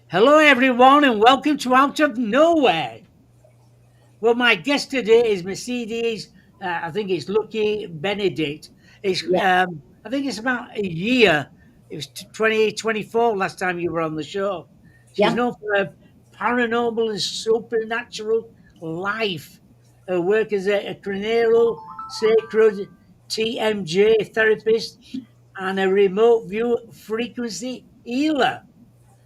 Hello, everyone, and welcome to Out of Nowhere. Well, my guest today is Mercedes. I think it's Lucky Benedict. Yeah, I think it's about a year. It was 2024 last time you were on the show. She's yeah, known for her paranormal and supernatural life. Her work as a cranial sacred TMJ therapist and a remote view frequency healer.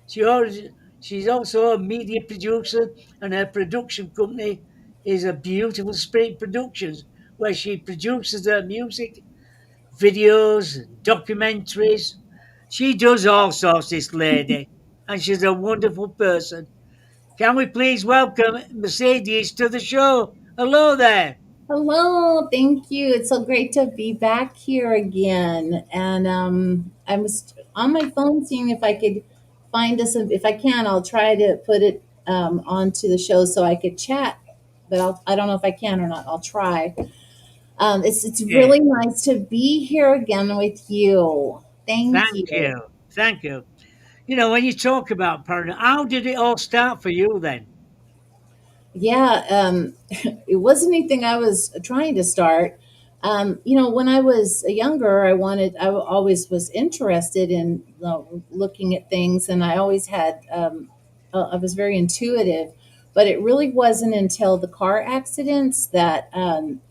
She always, she's also a media producer, and her production company is a Beautiful Spirit Productions, where she produces her music, videos, documentaries. She does all sorts, this lady, and she's a wonderful person. Can we please welcome Mercedes to the show? Hello there. hello. Thank you. It's so great to be back here again. And I was on my phone seeing if I could find us. If I can, I'll try to put it onto the show so I could chat. But I don't know if I can or not. I'll try. It's Yeah, really nice to be here again with you. Thank thank you. you. Thank you. When you talk about paranormal, how did it all start for you then? Yeah, it wasn't anything I was trying to start. When I was younger, I always was interested in looking at things, and I always had, I was very intuitive, but it really wasn't until the car accidents that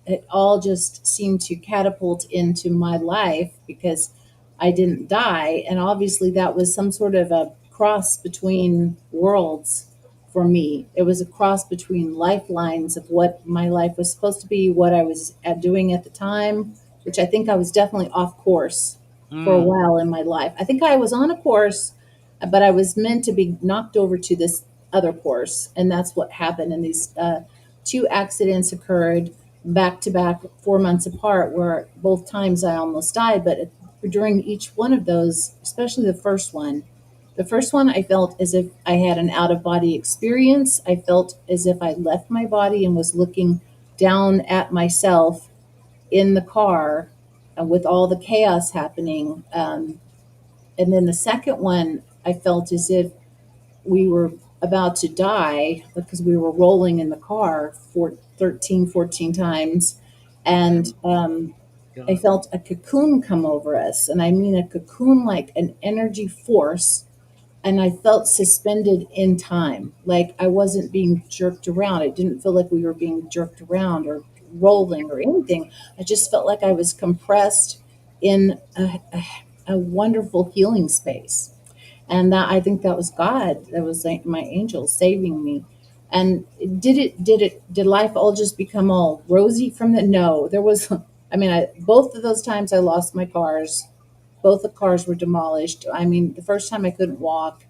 it all just seemed to catapult into my life because I didn't die. And obviously, that was some sort of a cross between worlds for me. It was a cross between lifelines of what my life was supposed to be, what I was doing at the time, which I think I was definitely off course for a Hmm. while in my life. I think I was on a course, but I was meant to be knocked over to this other course. And that's what happened. And these two accidents occurred back to back, 4 months apart, where both times I almost died. But during each one of those, especially the first one, I felt as if I had an out of body experience. I felt as if I left my body and was looking down at myself in the car with all the chaos happening. And then the second one, I felt as if we were about to die because we were rolling in the car for 13, 14 times. And I God. felt a cocoon come over us. And I mean a cocoon like an energy force, and I felt suspended in time. Like I wasn't being jerked around. It didn't feel like we were being jerked around or rolling or anything. I just felt like I was compressed in a wonderful healing space. And that I think that was God. That was like my angel saving me. And did life all just become all rosy from that? No, there was, I mean, both of those times I lost my cars. Both the cars were demolished. I mean, the first time I couldn't walk.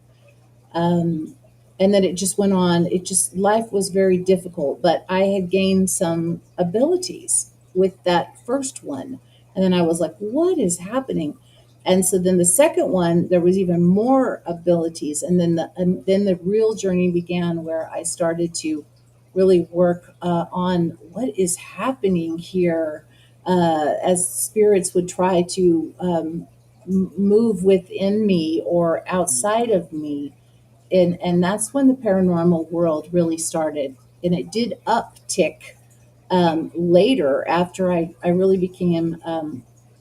Um, and then it just went on. It just, life was very difficult, but I had gained some abilities with that first one. And then I was like, what is happening? And so then the second one, there was even more abilities. And then the real journey began where I started to really work on what is happening here as spirits would try to move within me or outside of me. And that's when the paranormal world really started. And it did uptick later after I really became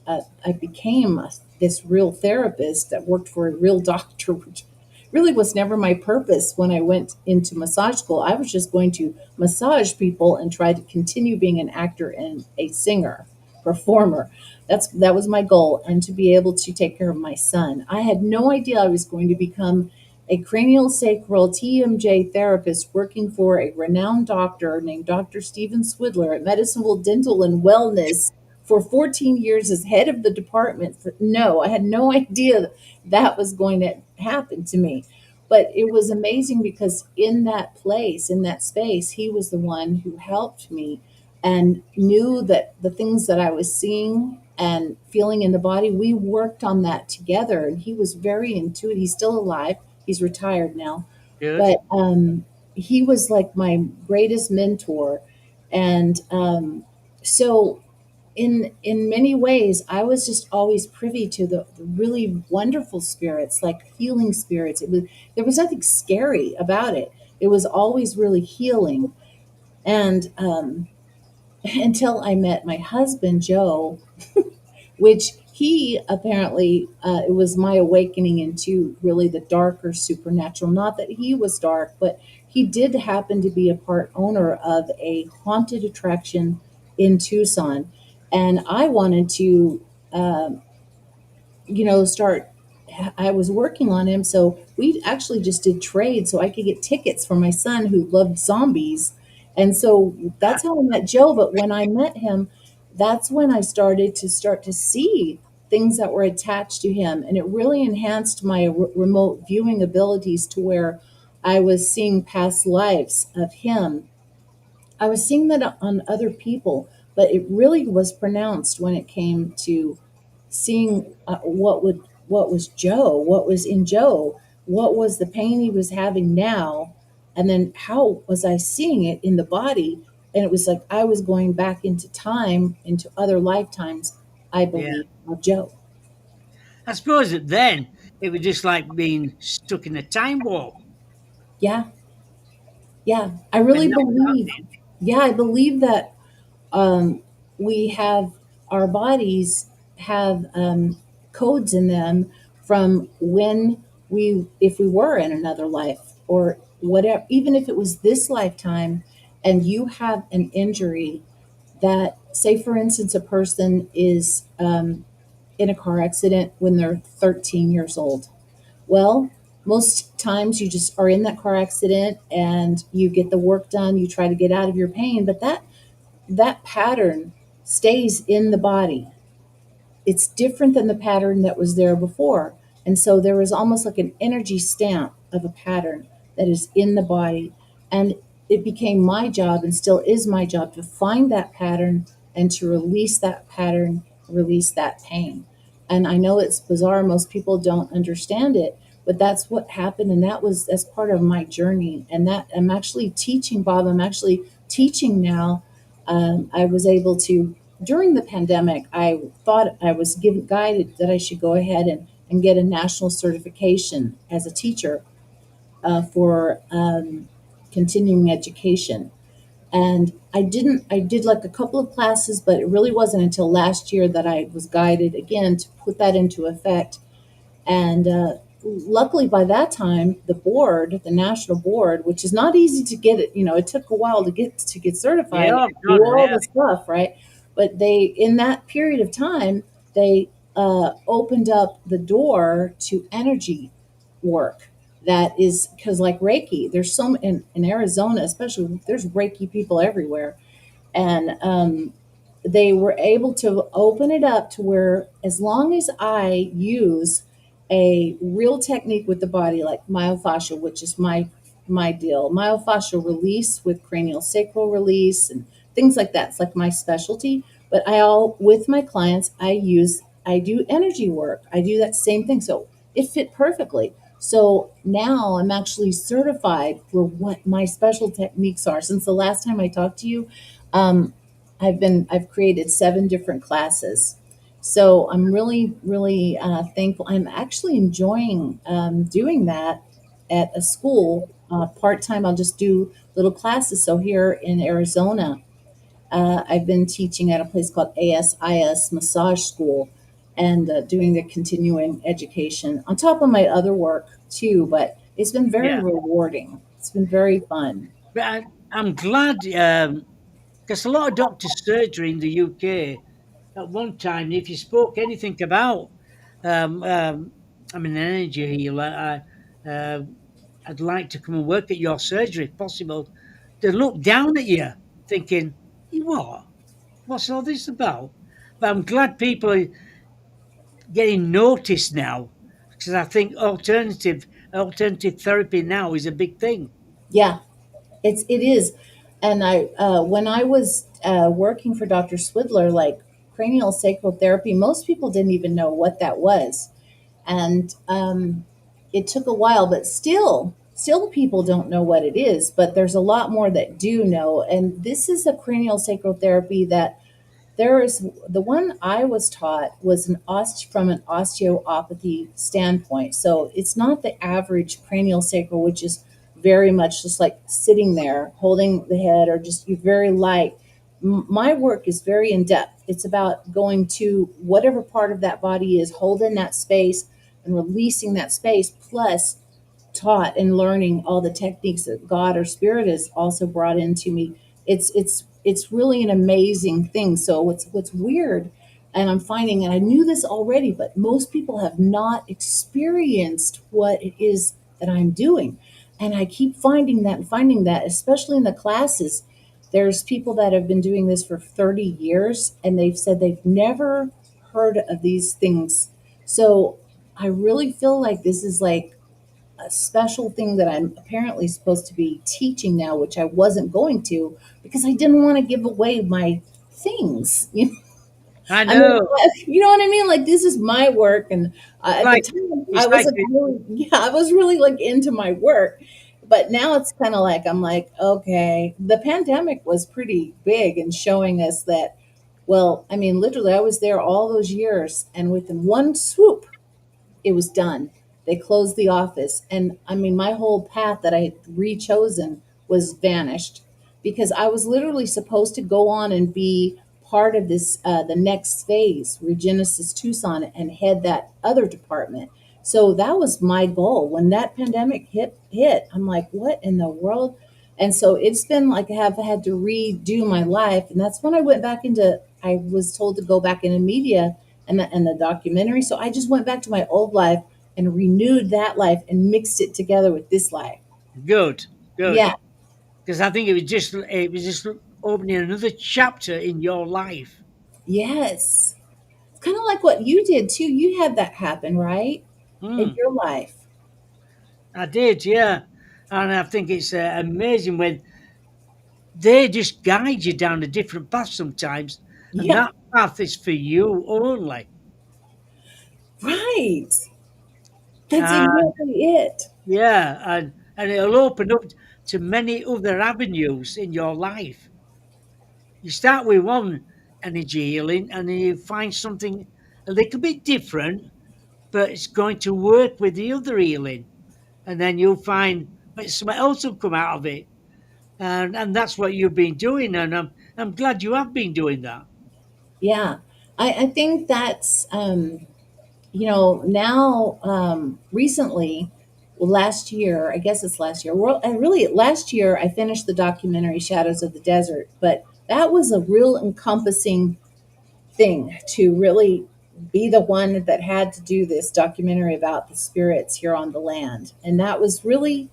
I became this real therapist that worked for a real doctor, which really was never my purpose when I went into massage school. I was just going to massage people and try to continue being an actor and a singer, performer. That was my goal, and to be able to take care of my son. I had no idea I was going to become a cranial sacral TMJ therapist working for a renowned doctor named Dr. Stephen Swidler at Medicinal Dental and Wellness for 14 years as head of the department. No, I had no idea that was going to happen to me. But it was amazing because in that place, in that space, he was the one who helped me and knew that the things that I was seeing and feeling in the body, we worked on that together. And he was very intuitive. He's still alive. He's retired now, Good. but he was like my greatest mentor. And so in many ways, I was just always privy to the really wonderful spirits, like healing spirits. There was nothing scary about it. It was always really healing. And until I met my husband Joe, which he apparently, it was my awakening into really the darker supernatural. Not that he was dark, but he did happen to be a part owner of a haunted attraction in Tucson, and I wanted to, start. I was working on him, so we actually just did trade so I could get tickets for my son who loved zombies. And so that's how I met Joe. But when I met him, that's when I started to see things that were attached to him, and it really enhanced my remote viewing abilities to where I was seeing past lives of him. I was seeing that on other people, but it really was pronounced when it came to seeing what was Joe, what was in Joe, what was the pain he was having now, and then how was I seeing it in the body? And it was like I was going back into time, into other lifetimes, I Yeah. believe, of Joe. I suppose that then it was just like being stuck in a time warp Yeah, yeah. I when really that was believe. happening. Yeah, I believe that we have our bodies have codes in them from when if we were in another life or whatever, even if it was this lifetime, and you have an injury that, say, for instance, a person is in a car accident when they're 13 years old. Well, most times you just are in that car accident and you get the work done, you try to get out of your pain, but that pattern stays in the body. It's different than the pattern that was there before. And so there is almost like an energy stamp of a pattern that is in the body. And it became my job, and still is my job, to find that pattern and to release that pattern, release that pain. And I know it's bizarre, most people don't understand it, but that's what happened. And that's part of my journey. And that I'm actually teaching, Bob, I'm actually teaching now. I was able to, during the pandemic, I thought I was given guided that I should go ahead and get a national certification as a teacher for continuing education. And I didn't, I did like a couple of classes, but it really wasn't until last year that I was guided again to put that into effect. And luckily, by that time, the board, the national board, which is not easy to get it, it took a while to get Yeah, certified oh and God, do all yeah. the stuff, right? But they, in that period of time, they opened up the door to energy work. That is because, like Reiki, there's some in Arizona, especially, there's Reiki people everywhere, and they were able to open it up to where, as long as I use a real technique with the body, like myofascial, which is my deal, myofascial release with cranial sacral release and things like that. It's like my specialty. But I all with my clients, I do energy work. I do that same thing. So it fit perfectly. So now I'm actually certified for what my special techniques are. Since the last time I talked to you, um, I've created 7 different classes. So I'm really, really thankful. I'm actually enjoying doing that at a school part time. I'll just do little classes. So here in Arizona, I've been teaching at a place called ASIS Massage School, and doing the continuing education on top of my other work too. But it's been very Yeah. rewarding. It's been very fun. But I'm glad because a lot of doctors' surgery in the UK at one time, if you spoke anything about, um, um, I'm an energy healer, I'd like to come and work at your surgery if possible, they look down at you thinking, "You what? What's all this about?" But I'm glad people are getting noticed now because I think alternative therapy now is a big thing. Yeah, it is. And I when I was working for Dr. Swidler, like cranial sacral therapy, most people didn't even know what that was, and it took a while, but still people don't know what it is. But there's a lot more that do know, and this is a cranial sacral therapy There is the one I was taught was from an osteopathy standpoint. So it's not the average cranial sacral, which is very much just like sitting there holding the head or just you're very light. My work is very in depth. It's about going to whatever part of that body is, holding that space and releasing that space, plus taught and learning all the techniques that God or Spirit has also brought into me. It's really an amazing thing. So what's weird, and I'm finding, and I knew this already, but most people have not experienced what it is that I'm doing. And I keep finding that, especially in the classes. There's people that have been doing this for 30 years and they've said they've never heard of these things. So I really feel like this is like a special thing that I'm apparently supposed to be teaching now, which I wasn't going to because I didn't want to give away my things. I I mean, know. you know what I mean? Like this is my work, and It's at the like time I it's was like like, really, yeah, I was really like into my work, but now it's kind of like I'm like, okay, the pandemic was pretty big in showing us that. Well, I mean, literally, I was there all those years, and within one swoop, it was done. They closed the office. And I mean, my whole path that I had rechosen was vanished because I was literally supposed to go on and be part of this, the next phase, Regenesis Tucson, and head that other department. So that was my goal. When that pandemic hit, I'm like, what in the world? And so it's been like I have had to redo my life. And that's when I went back into, I was told to go back into media and the documentary. So I just went back to my old life and renewed that life and mixed it together with this life. good, good. Yeah. Because I think it was just opening another chapter in your life. Yes. It's kind of like what you did too. You had that happen, right? In Hmm. your life. I did, yeah. And I think it's amazing when they just guide you down a different path sometimes, and Yeah. that path is for you only. Right. That's And exactly it. yeah, and it'll open up to many other avenues in your life. You start with one energy healing, and then you find something a little bit different, but it's going to work with the other healing, and then you'll find something else will come out of it, and that's what you've been doing, and I'm glad you have been doing that. Yeah. I think that's now recently, well, last year, I guess it's last year. Well, and really, last year I finished the documentary Shadows of the Desert, but that was a real encompassing thing to really be the one that had to do this documentary about the spirits here on the land. And that was really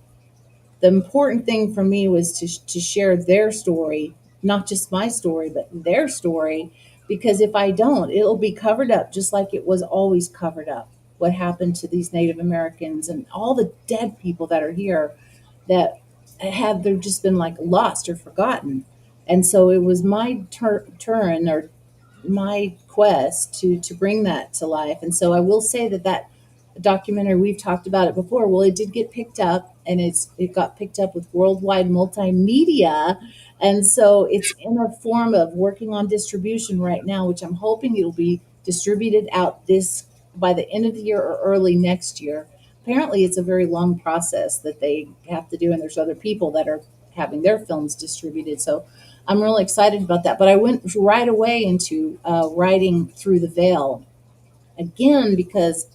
the important thing for me was to share their story, not just my story, but their story. Because if I don't, it'll be covered up just like it was always covered up. What happened to these Native Americans and all the dead people that are here that have they've just been like lost or forgotten. And so it was my turn or my quest to bring that to life. And so I will say that that documentary, we've talked about it before. Well, it did get picked up, and it got picked up with worldwide multimedia, and so it's in a form of working on distribution right now, which I'm hoping it'll be distributed out this by the end of the year or early next year. Apparently, it's a very long process that they have to do, and there's other people that are having their films distributed. So I'm really excited about that. But I went right away into writing Through the Veil again because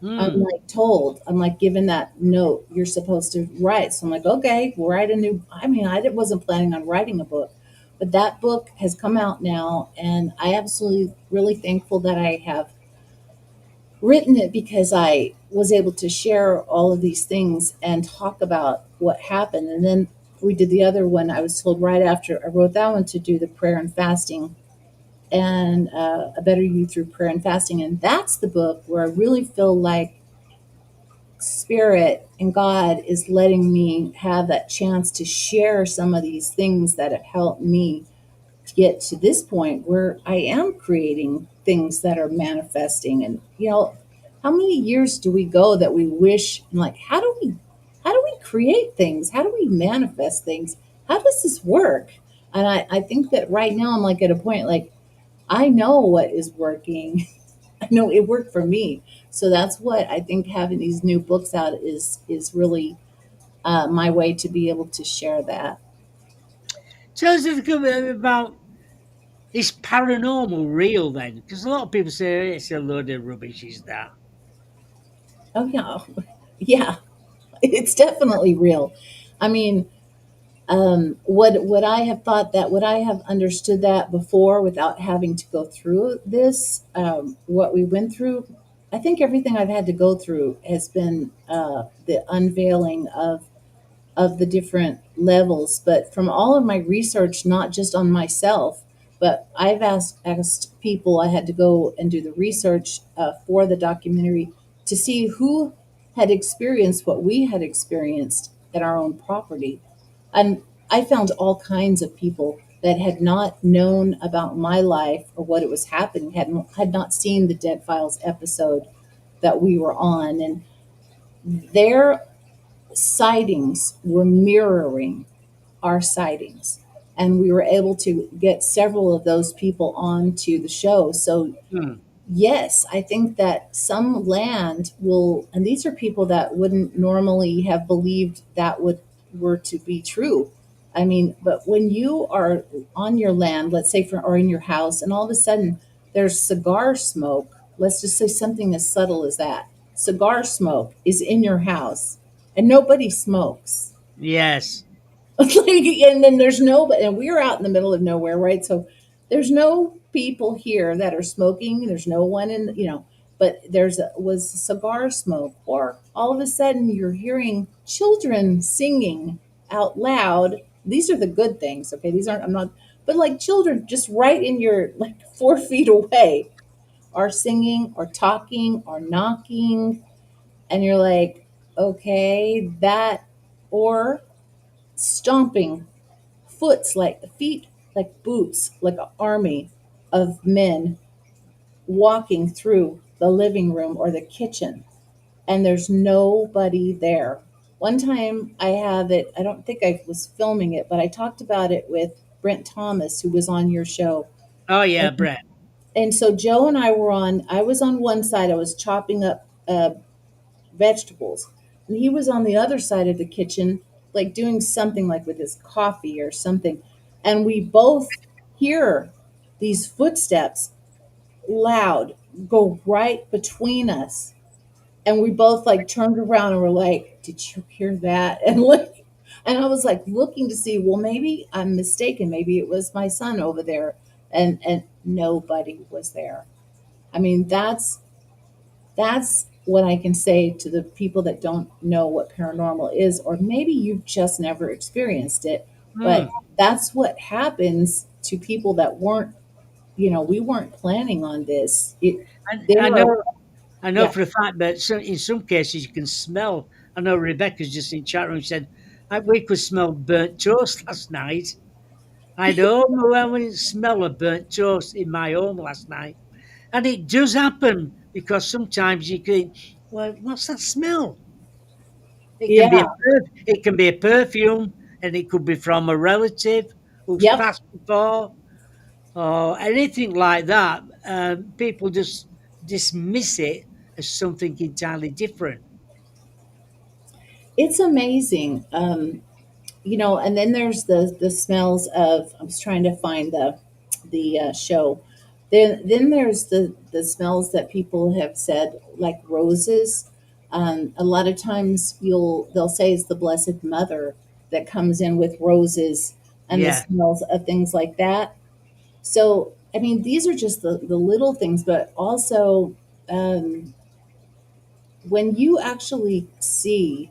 I'm Hmm. like told, I'm like given that note you're supposed to write. So I'm like, okay, we'll write a new. I mean, wasn't planning on writing a book, but that book has come out now, and I absolutely really thankful that I have written it because I was able to share all of these things and talk about what happened. And then we did the other one. I was told right after I wrote that one to do the prayer and fasting and a better you through prayer and fasting. And that's the book where I really feel like Spirit and God is letting me have that chance to share some of these things that have helped me to get to this point where I am creating things that are manifesting. And how many years do we go that we wish and like how do we create things? How do we manifest things? How does this work? And I think that right now I'm like at a point like I know what is working. I know it worked for me. So that's what I think having these new books out is really my way to be able to share that. Tell us a little bit about, is paranormal real then? Because a lot of people say it's a load of rubbish, is that? Oh yeah, yeah, it's definitely real. I mean, would I have thought that? Would I have understood that before without having to go through this? What we went through, I think everything I've had to go through has been the unveiling of the different levels. But from all of my research, not just on myself, but I've asked people. I had to go and do the research for the documentary to see who had experienced what we had experienced at our own property. And I found all kinds of people that had not known about my life or what it was happening, had not seen the Dead Files episode that we were on, and their sightings were mirroring our sightings. And we were able to get several of those people onto the show. So Hmm. yes, I think that some land will, and these are people that wouldn't normally have believed that would were to be true. I mean, but when you are on your land, let's say or in your house, and all of a sudden there's cigar smoke, let's just say something as subtle as that. Cigar smoke is in your house and nobody smokes. Yes. Like, and then there's no, and we're out in the middle of nowhere, right? So there's no people here that are smoking. There's no one in, but was cigar smoke, or all of a sudden you're hearing children singing out loud. These are the good things, okay? These aren't, I'm not, but like children just right in your, like 4 feet away are singing or talking or knocking. And you're like, okay, that, or stomping feet like boots, like an army of men walking through the living room or the kitchen, and there's nobody there. One time I have it, I don't think I was filming it, but I talked about it with Brent Thomas, who was on your show. Oh yeah, And, Brett. and so Joe and I was on one side, I was chopping up vegetables. And he was on the other side of the kitchen, like doing something like with his coffee or something. And we both hear these footsteps loud go right between us. And we both like turned around and were like, "Did you hear that?" And I was like looking to see, well, maybe I'm mistaken. Maybe it was my son over there. And nobody was there. I mean, that's what I can say to the people that don't know what paranormal is, or maybe you've just never experienced it. Hmm. But that's what happens to people that weren't, we weren't planning on this. I There are, know. I know yeah, for a fact, but in some cases you can smell. I know Rebecca's just in chat room said, we could smell burnt toast last night. I had overwhelming smell of burnt toast in my home last night. And it does happen because sometimes you can, well, what's that smell? yeah, It can be a perfume, and it could be from a relative who's yep. passed before, or anything like that. People just dismiss it as something entirely different. It's amazing. And then there's the smells of. I was trying to find the show. Then there's the smells that people have said, like roses. A lot of times they'll say it's the Blessed Mother that comes in with roses and the Yeah. smells of things like that. So I mean, these are just the little things, but also um, when you actually see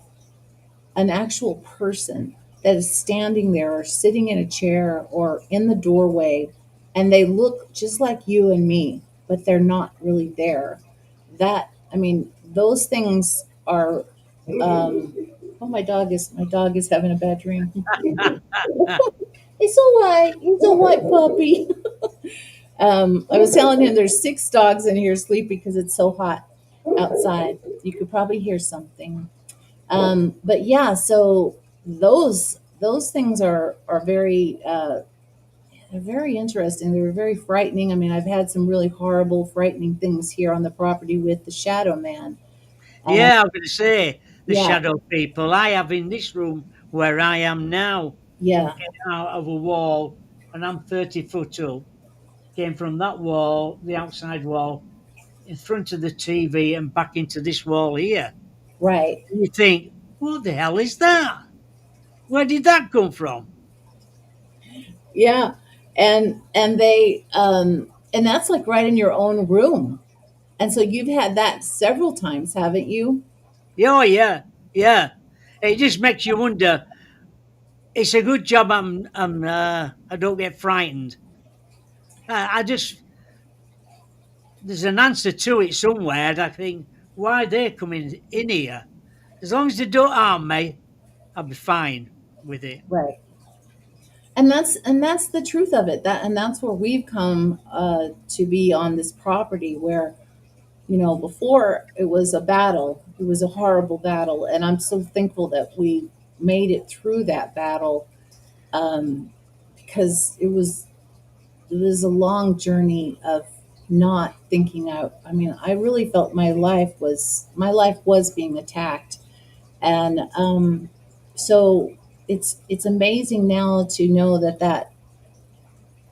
an actual person that is standing there or sitting in a chair or in the doorway, and they look just like you and me, but they're not really there. That, I mean, those things are. Um, oh, my dog is having a bad dream. It's all right. He's a white puppy. I was telling him there's 6 dogs in here sleeping because it's so hot outside. You could probably hear something. But yeah, so those things are very They're very interesting. They were very frightening. I mean, I've had some really horrible, frightening things here on the property with the Shadow Man. And Yeah, I was going to say the yeah, shadow people I have in this room where I am now yeah, came out of a wall, and I'm 30 foot up. Came from that wall, the outside wall, in front of the TV and back into this wall here. right. And you think, what the hell is that? Where did that come from? Yeah. And that's like right in your own room. And so you've had that several times, haven't you? Yeah, oh, yeah, yeah. It just makes you wonder. It's a good job I don't get frightened. I just there's an answer to it somewhere. And I think why they're coming in here. As long as they don't harm me, I'll be fine with it. Right. And that's the truth of it. That's where we've come to be on this property where, before it was a battle. It was a horrible battle, and I'm so thankful that we made it through that battle, um, because it was a long journey of not thinking out. I mean, I really felt my life was being attacked, and so it's amazing now to know that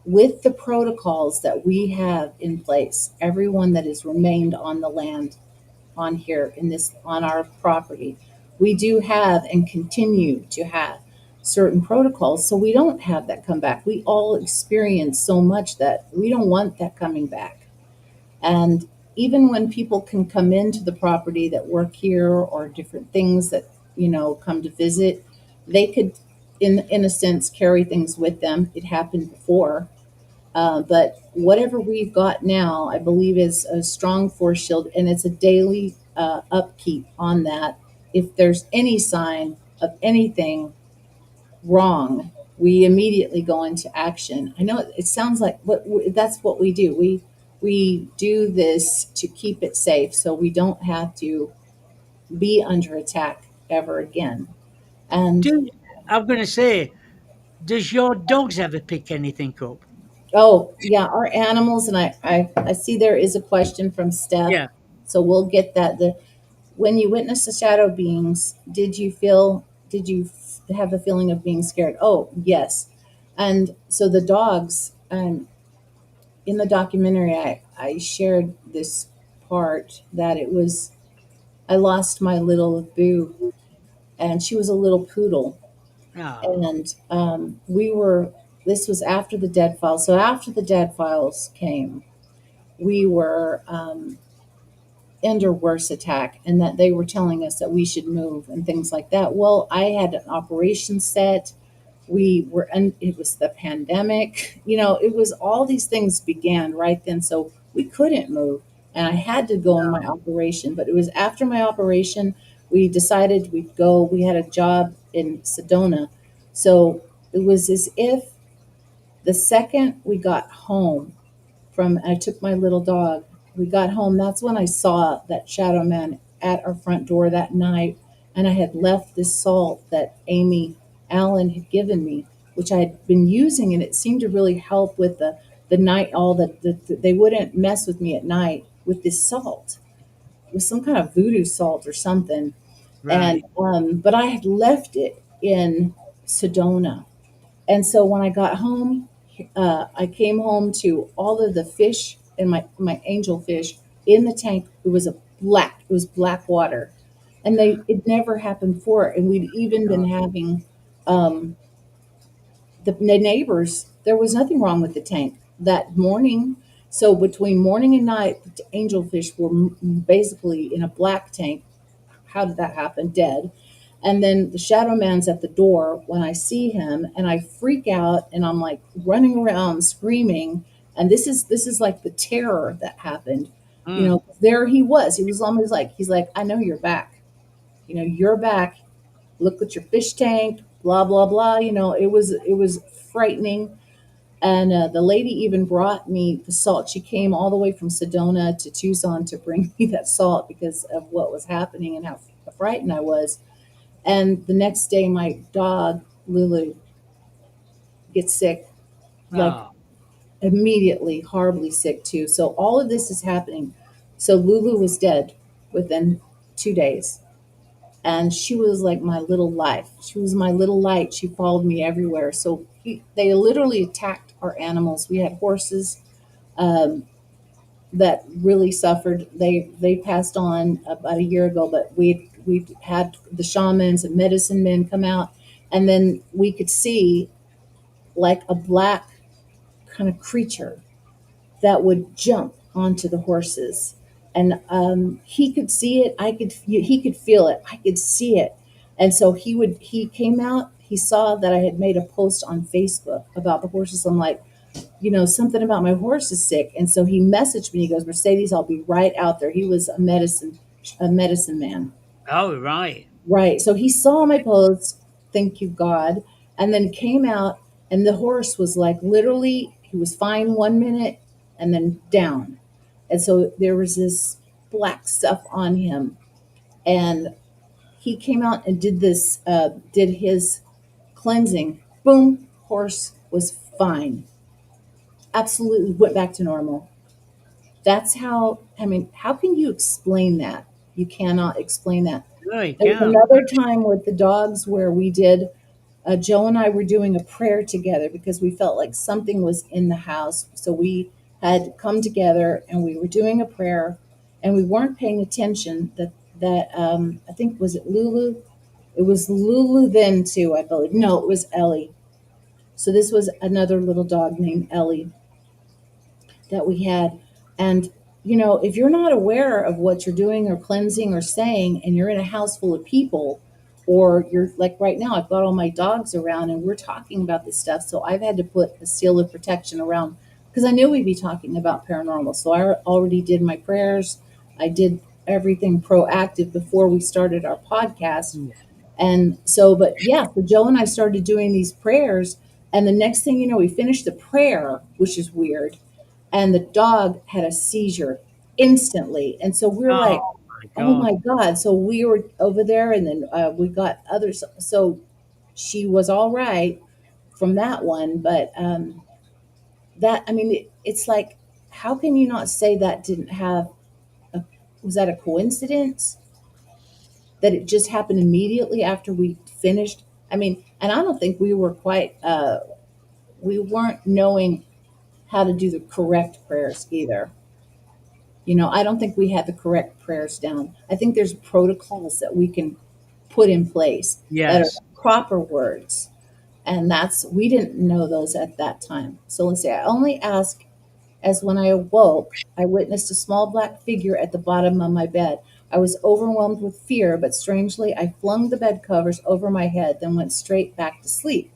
with the protocols that we have in place, everyone that has remained on the land on here in this on our property, we do have and continue to have certain protocols so we don't have that come back. We all experience so much that we don't want that coming back. And even when people can come into the property that work here or different things that come to visit, they could in a sense carry things with them. It happened before, but whatever we've got now, I believe, is a strong force shield, and it's a daily upkeep on that. If there's any sign of anything wrong, we immediately go into action. I know it sounds like, but that's what we do. We do this to keep it safe, so we don't have to be under attack ever again. And Do I'm going to say, does your dogs ever pick anything up? oh, yeah, our animals, and I see there is a question from Steph, Yeah. so we'll get that. When you witnessed the shadow beings, did you have the feeling of being scared? Oh, yes. And so the dogs, in the documentary, I shared this part that I lost my little boo, and she was a little poodle. Oh, And this was after the dead files. So after the dead files came, we were under worse attack, and that they were telling us that we should move and things like that. Well, I had an operation set. And it was the pandemic. It was all these things began right then. So we couldn't move, and I had to go in my operation. But it was after my operation, we decided we'd go. We had a job in Sedona. So it was as if the second we got home I took my little dog. We got home. That's when I saw that shadow man at our front door that night. And I had left this salt that Amy Allen had given me, which I had been using, and it seemed to really help with the night. They wouldn't mess with me at night with this salt. It was some kind of voodoo salt or something. And right. but I had left it in Sedona, and so when I got home, I came home to all of the fish and my angel fish in the tank. It was black water, and it never happened before. And we'd even been God. having um, the neighbors. There was nothing wrong with the tank that morning. So between morning and night, the angelfish were basically in a black tank. How did that happen? Dead. And then the shadow man's at the door when I see him, and I freak out, and I'm like running around screaming. And this is like the terror that happened. Mm. There he was. He was almost like, he's like, I know you're back. You're back. Look at your fish tank. Blah blah blah. It was frightening. And the lady even brought me the salt. She came all the way from Sedona to Tucson to bring me that salt because of what was happening and how frightened I was. And the next day, my dog, Lulu, gets sick. like Oh, immediately horribly sick too. So all of this is happening. So Lulu was dead within 2 days. And she was like my little life. She was my little light. She followed me everywhere. So they literally attacked our animals. We had horses um, that really suffered. They passed on about a year ago, but we had the shamans and medicine men come out, and then we could see like a black kind of creature that would jump onto the horses. And he could see it. He could feel it. I could see it. And so he came out. He saw that I had made a post on Facebook about the horses. I'm like, something about my horse is sick. And so he messaged me. He goes, Mercedes, I'll be right out there. He was a medicine man. oh, right. Right. So he saw my post, thank you, God, and then came out, and the horse was like literally, he was fine 1 minute and then down. And so there was this black stuff on him. And he came out and did his cleansing. Boom, horse was fine. Absolutely went back to normal. That's how, I mean, how can you explain that? You cannot explain that. No, you There was can't. another time with the dogs where Joe and I were doing a prayer together because we felt like something was in the house. So we had come together and we were doing a prayer, and we weren't paying attention that I think, was it Lulu? It was Lulu then too, I believe. No, it was Ellie. So this was another little dog named Ellie that we had. And, if you're not aware of what you're doing or cleansing or saying, and you're in a house full of people, or you're like right now, I've got all my dogs around and we're talking about this stuff. So I've had to put a seal of protection around because I knew we'd be talking about paranormal. So I already did my prayers. I did everything proactive before we started our podcast. Yeah. And so, but yeah, so Joe and I started doing these prayers. And the next thing you know, we finished the prayer, which is weird, and the dog had a seizure instantly. And so we're like, Oh, my oh God. my God. So we were over there, and then we got others. So she was all right from that one. But I mean, it's like, how can you not say that didn't have was that a coincidence? That it just happened immediately after we finished? I mean, and I don't think we were we weren't knowing how to do the correct prayers either. I don't think we had the correct prayers down. I think there's protocols that we can put in place that are Yes. proper words. And we didn't know those at that time. So let's say I only ask as when I awoke, I witnessed a small black figure at the bottom of my bed. I was overwhelmed with fear, but strangely, I flung the bed covers over my head, then went straight back to sleep.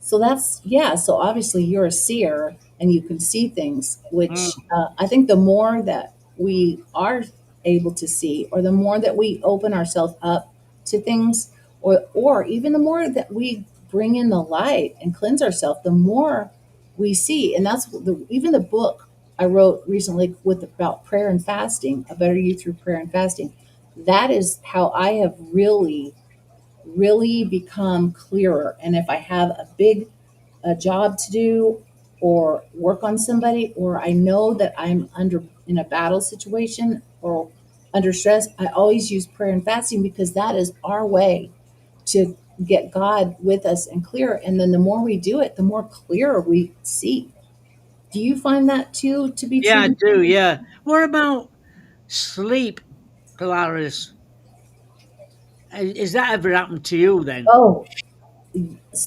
So yeah. So obviously, you're a seer and you can see things, which Mm, I think the more that we are able to see, or the more that we open ourselves up to things, or even the more that we bring in the light and cleanse ourselves, the more we see. And that's even the book I wrote recently with about prayer and fasting, A Better You Through Prayer and Fasting. That is how I have really become clearer. And if I have a job to do or work on somebody, or I know that I'm in a battle situation or under stress, I always use prayer and fasting because that is our way to get God with us and clear. And then the more we do it, the more clearer we see. Do you find that too to be yeah, I true? do. Yeah. What about sleep, Polaris? Is that ever happened to you then? Oh,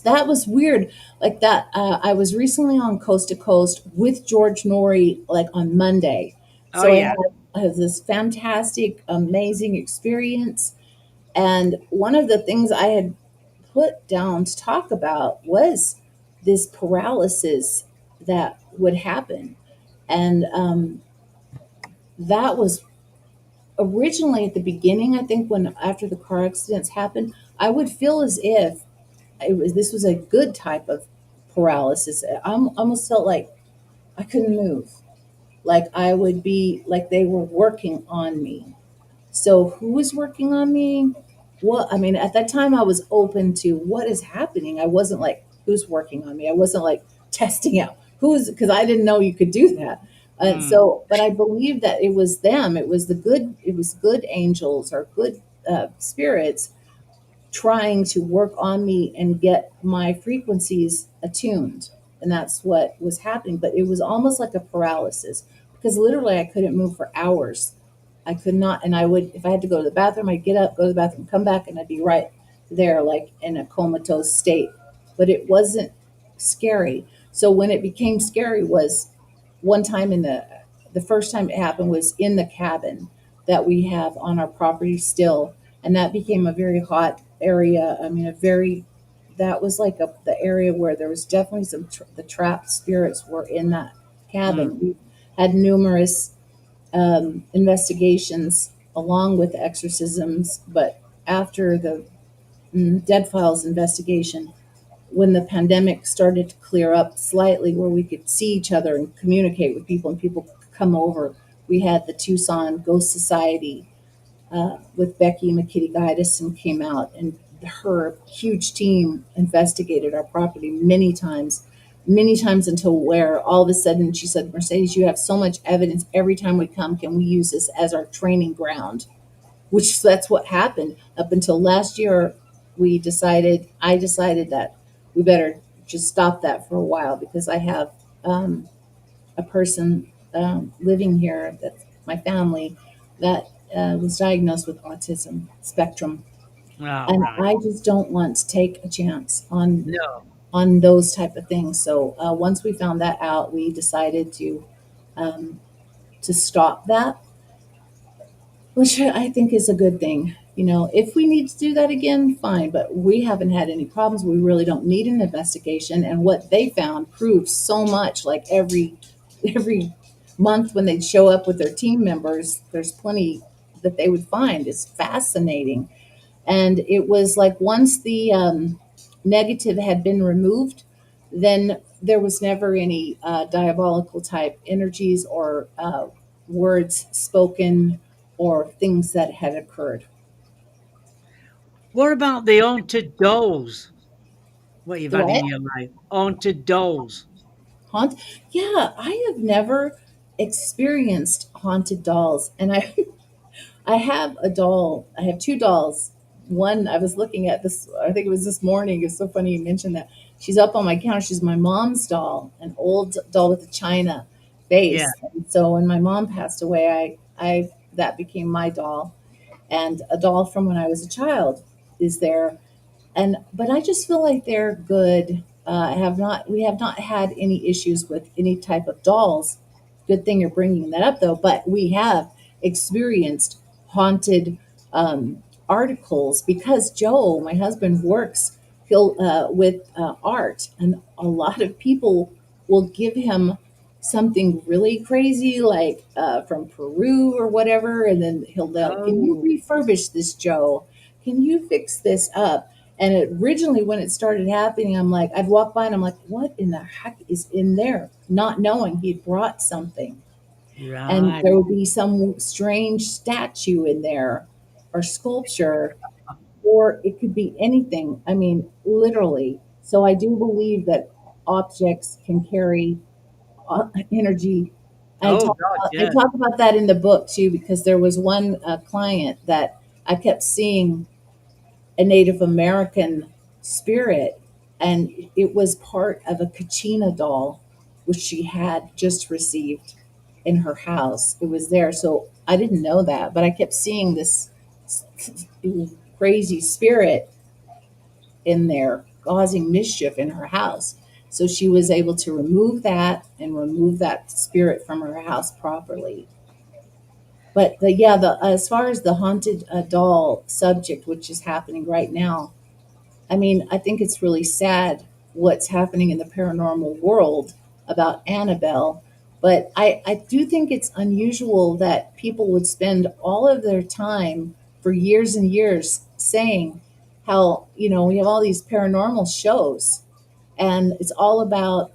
that was weird. Like that, I was recently on Coast to Coast with George Norrie, like on Monday. Oh, So yeah. I had this fantastic, amazing experience. And one of the things I had put down to talk about was this paralysis that would happen. And that was originally at the beginning, I think, when after the car accidents happened, I would feel as if this was a good type of paralysis. Almost felt like I couldn't move, like I would be like they were working on me. So who was working on me? Well, I mean, at that time I was open to what is happening. I wasn't like, who's working on me? I wasn't like, testing out who's, because I didn't know you could do that. Mm. So, but I believe that it was them. It was the good. It was good angels or good spirits trying to work on me and get my frequencies attuned. And that's what was happening. But it was almost like a paralysis because literally I couldn't move for hours. I could not. And I would, if I had to go to the bathroom, I'd get up, go to the bathroom, come back, and I'd be right there, like in a comatose state. But it wasn't scary. So when it became scary was one time in the first time it happened was in the cabin that we have on our property still, and that became a very hot area. I mean, a very, that was like the area where there was definitely the trapped spirits were in that Mm. cabin. We had numerous investigations along with exorcisms, but after the Dead Files investigation, when the pandemic started to clear up slightly where we could see each other and communicate with people and people could come over, we had the Tucson Ghost Society with Becky McKitty-Guidison came out, and her huge team investigated our property many times until where all of a sudden she said, Mercedes, you have so much evidence. Every time we come, can we use this as our training ground? Which that's what happened up until last year. I decided that we better just stop that for a while because I have a person living here that's my family that was diagnosed with autism spectrum, All and right. I just don't want to take a chance No. on those type of things. So once we found that out, we decided um, to stop that, which I think is a good thing. You know, if we need to do that again, fine, but we haven't had any problems. We really don't need an investigation. And what they found proves so much. Like every month when they'd show up with their team members, there's plenty that they would find. It's fascinating. And it was like once the negative had been removed, then there was never any diabolical type energies or words spoken or things that had occurred. What about the haunted dolls? What you've The had in what? your life? Haunted dolls. Haunt? Yeah, I have never experienced haunted dolls, and I have a doll. I have two dolls. One I was looking at this. I think it was this morning. It's so funny you mentioned that. She's up on my counter. She's my mom's doll, an old doll with a china Yeah. face. And so when my mom passed away, I that became my doll, and a doll from when I was a child is there. And but I just feel like they're good. I have not we have not had any issues with any type of dolls. Good thing you're bringing that up though. But we have experienced haunted articles because Joe, my husband, works he'll with art, and a lot of people will give him something really crazy like from Peru or whatever, and then they'll can you Oh, refurbish this, Joe? Can you fix this up? And originally, when it started happening, I'm like, I'd walk by and I'm like, what in the heck is in there? Not knowing he'd brought something. And right. there would be some strange statue in there or sculpture, or it could be anything. I mean, literally. So I do believe that objects can carry energy. Oh God, I yeah. talk about that in the book too, because there was one client that I kept seeing a Native American spirit, and it was part of a Kachina doll, which she had just received in her house. It was there, so I didn't know that, but I kept seeing this crazy spirit in there causing mischief in her house. So she was able to remove that and remove that spirit from her house properly. But the as far as the haunted doll subject, which is happening right now, I mean, I think it's really sad what's happening in the paranormal world about Annabelle. But I do think it's unusual that people would spend all of their time for years and years saying how, we have all these paranormal shows and it's all about,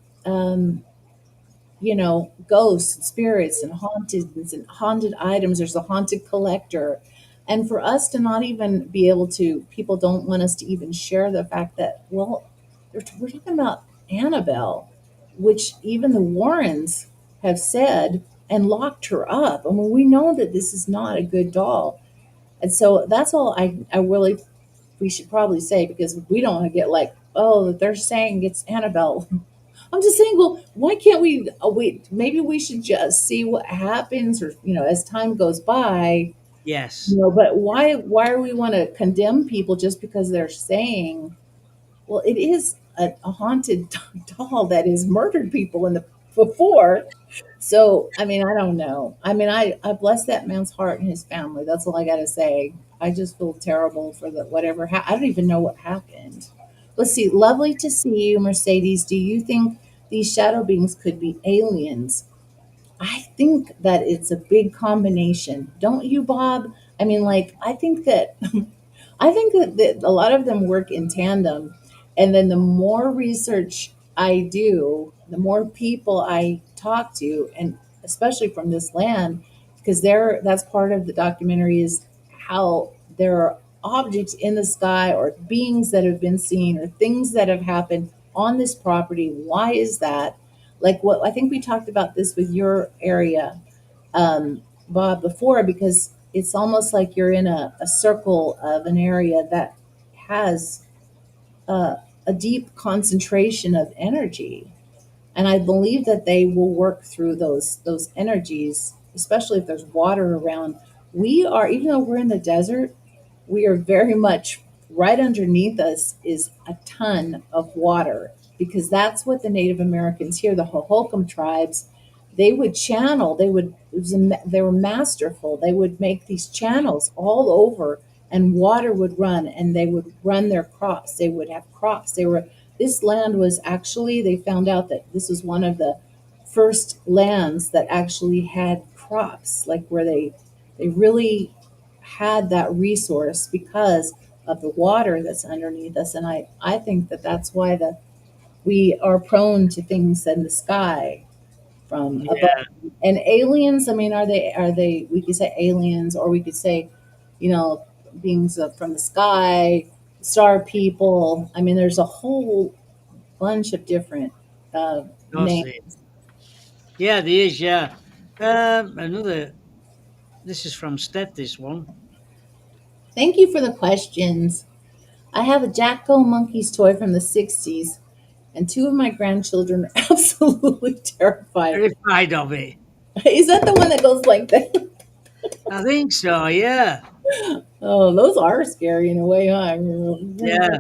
ghosts and spirits and haunted items. There's a haunted collector. And for us to not even be able to, people don't want us to even share the fact that, well, we're talking about Annabelle. which even the Warrens have said and locked her up. I mean, we know that this is not a good doll. And so that's all I really, we should probably say, because we don't want to get like, oh, they're saying it's Annabelle. I'm just saying, well, why can't we wait? Maybe we should just see what happens, or as time goes by. Yes. But why do we want to condemn people just because they're saying, well, it is a haunted doll that has murdered people in the before. So, I mean, I don't know. I mean, I bless that man's heart and his family. That's all I got to say. I just feel terrible for the whatever. I don't even know what happened. Let's see. Lovely to see you, Mercedes. Do you think these shadow beings could be aliens? I think that it's a big combination. Don't you, Bob? I mean, like, I think that a lot of them work in tandem. And then the more research I do, the more people I talk to, and especially from this land, because that's part of the documentary, is how there are objects in the sky or beings that have been seen or things that have happened on this property. Why is that? Like, what I think we talked about this with your area, Bob, before, because it's almost like you're in a circle of an area that has a deep concentration of energy. And I believe that they will work through those energies, especially if there's water around. We are, even though we're in the desert, we are very much, right underneath us is a ton of water, because that's what the Native Americans here, the Hohokam tribes, they would channel. They were masterful. They would make these channels all over, and water would run, and they would run their crops. They would have crops. This land was actually, they found out that this was one of the first lands that actually had crops, like where they really had that resource because of the water that's underneath us. And I think that that's why we are prone to things in the sky from above. Yeah. And aliens, I mean, are they, we could say aliens, or we could say, you know, beings from the sky, star people. I mean, there's a whole bunch of different That's names. it. Yeah, there is. Yeah. Another. This is from Steph. This one. Thank you for the questions. I have a Jacko Monkeys toy from the 60s, and two of my grandchildren are absolutely terrified. Terrified of it. Is that the one that goes like that? I think so. Yeah. Oh, those are scary in a way, huh? Yeah.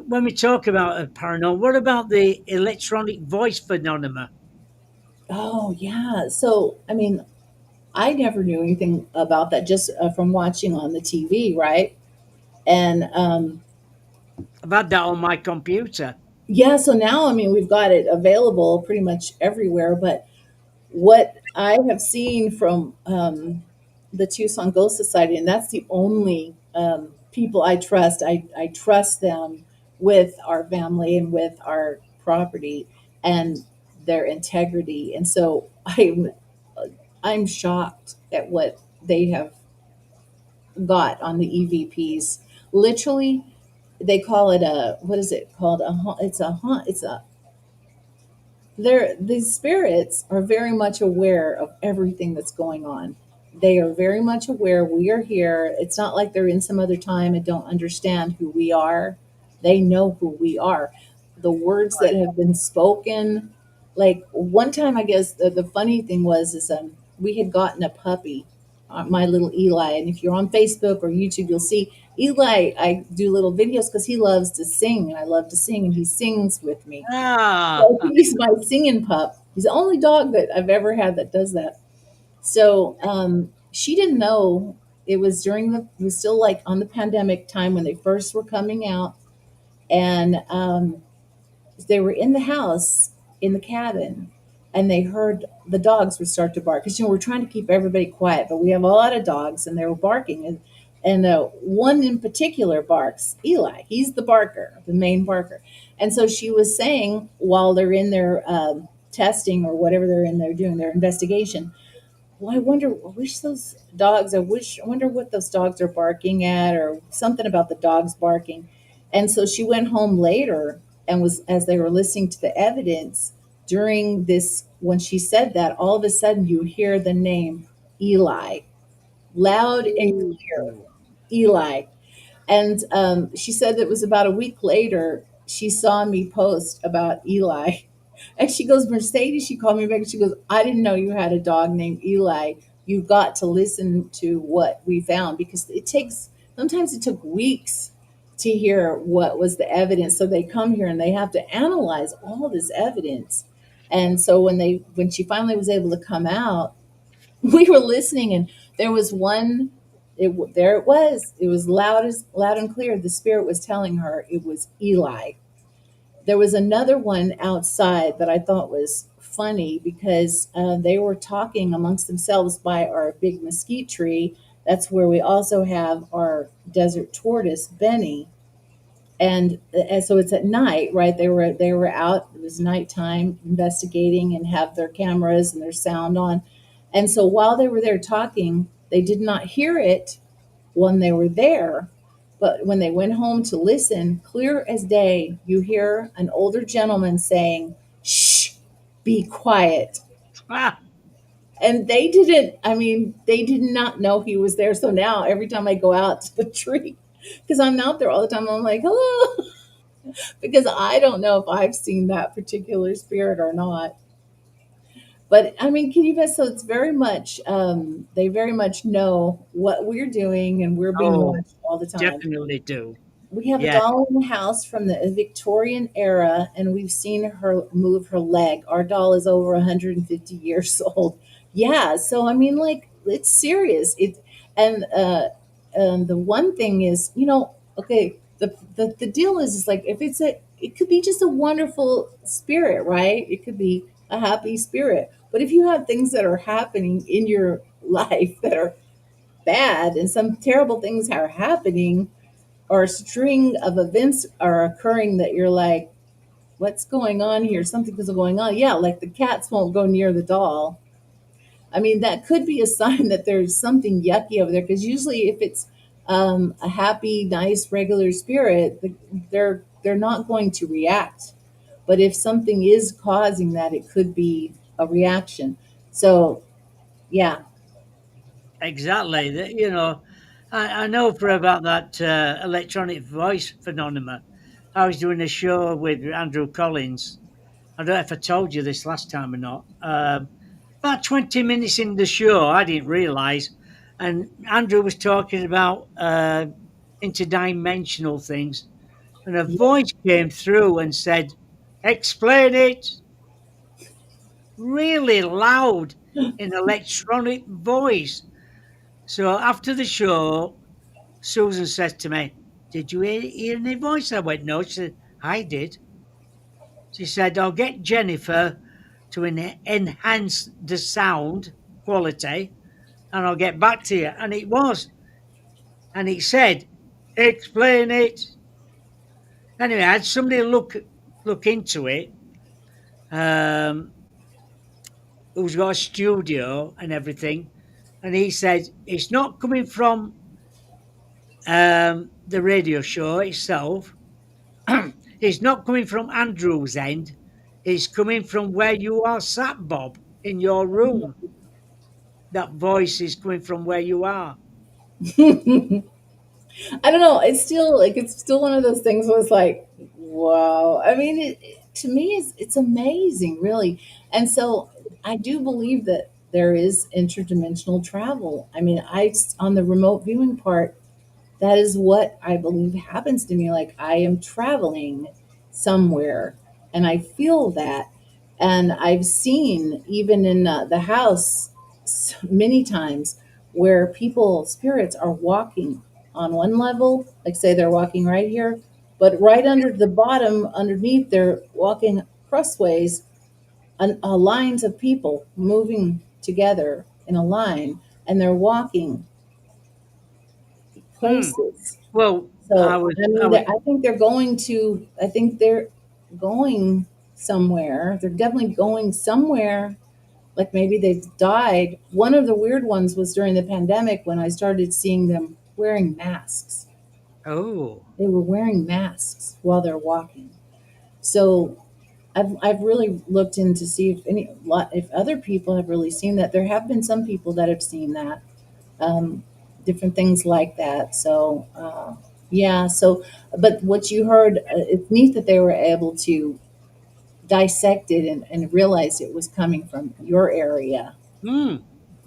When we talk about a paranormal, what about the electronic voice phenomena? Oh, yeah. So, I mean, I never knew anything about that, just from watching on the TV, right? And I've had that on my computer. yeah, so now, I mean, we've got it available pretty much everywhere. But what I have seen from the Tucson Ghost Society, and that's the only people I trust. I trust them with our family and with our property and their integrity. And so I'm shocked at what they have got on the EVPs. Literally, they call it a, what is it called? It's a, these spirits are very much aware of everything that's going on. They are very much aware we are here. It's not like they're in some other time and don't understand who we are. They know who we are. The words that have been spoken, like one time, I guess the funny thing was is we had gotten a puppy, my little Eli. And if you're on Facebook or YouTube, you'll see Eli. I do little videos because he loves to sing, and I love to sing, and he sings with me. Ah, So he's my singing pup. He's the only dog that I've ever had that does that. So she didn't know it was still like on the pandemic time when they first were coming out, and they were in the house in the cabin, and they heard the dogs would start to bark, because we're trying to keep everybody quiet, but we have a lot of dogs, and they were barking, and one in particular barks. Eli, he's the barker, the main barker. And so she was saying, while they're in their testing or whatever they're in there doing their investigation, well, I wish those dogs, I wonder what those dogs are barking at, or something about the dogs barking. And so she went home later, and was as they were listening to the evidence during this, when she said that, all of a sudden you hear the name Eli, loud and Ooh. clear. Eli. And she said it was about a week later she saw me post about Eli. And she goes, Mercedes, she called me back and she goes, I didn't know you had a dog named Eli. You got to listen to what we found, because it takes, sometimes it took weeks to hear what was the evidence. So they come here and they have to analyze all this evidence. And so when she finally was able to come out, we were listening, and there was one, there it was loud and clear. The spirit was telling her it was Eli. There was another one outside that I thought was funny, because they were talking amongst themselves by our big mesquite tree. That's where we also have our desert tortoise, Benny. And so it's at night, right? They were out. It was nighttime, investigating, and have their cameras and their sound on. And so while they were there talking, they did not hear it when they were there. But when they went home to listen, clear as day, you hear an older gentleman saying, "Shh, be quiet." Ah, And they didn't, I mean, they did not know he was there. So now every time I go out to the tree, because I'm out there all the time, I'm like, hello, because I don't know if I've seen that particular spirit or not. But I mean, can you bet? So it's very much, they very much know what we're doing, and we're being oh, watched all the time. definitely do. We have a Yeah, doll in the house from the Victorian era, and we've seen her move her leg. Our doll is over 150 years old. Yeah, so I mean, like, it's serious. And the one thing is, okay, the deal is like, if it could be just a wonderful spirit, right? It could be a happy spirit. But if you have things that are happening in your life that are bad, and some terrible things are happening, or a string of events are occurring that you're like, what's going on here? Something is going on. Yeah, like the cats won't go near the doll. I mean, that could be a sign that there's something yucky over there, because usually if it's a happy, nice, regular spirit, they're not going to react. But if something is causing that, it could be a reaction. So, yeah. exactly. I know for about that electronic voice phenomenon. I was doing a show with Andrew Collins. I don't know if I told you this last time or not. About 20 minutes in the show, I didn't realize. And Andrew was talking about interdimensional things. And a voice came through and said, explain it really loud in electronic voice. So after the show, Susan says to me, did you hear any voice? I went, no. She said, I did. She said, I'll get Jennifer to enhance the sound quality and I'll get back to you. And it was. And it said, explain it. Anyway, I had somebody look into it, um, who's got a studio and everything. And he said, it's not coming from the radio show itself. It's not coming from Andrew's end. It's coming from where you are sat, Bob, in your room. That voice is coming from where you are. I don't know. It's still one of those things where it's like, wow. I mean, to me, it's amazing, really. And so I do believe that there is interdimensional travel. I mean, I on the remote viewing part, that is what I believe happens to me. Like, I am traveling somewhere, and I feel that. And I've seen, even in the house, many times, where people, spirits, are walking on one level, like say they're walking right here, but right under the bottom, underneath, they're walking crossways, lines of people moving together in a line, and they're walking Hmm. places. Well, So, I I mean, was, I think they're going somewhere. They're definitely going somewhere. Like, maybe they've died. One of the weird ones was during the pandemic, when I started seeing them wearing masks. oh, They were wearing masks while they're walking. So I've really looked in to see if other people have really seen that. There have been some people that have seen that, um, different things like that. So yeah. So, but what you heard, it's neat that they were able to dissect it and realize it was coming from your area. Hmm.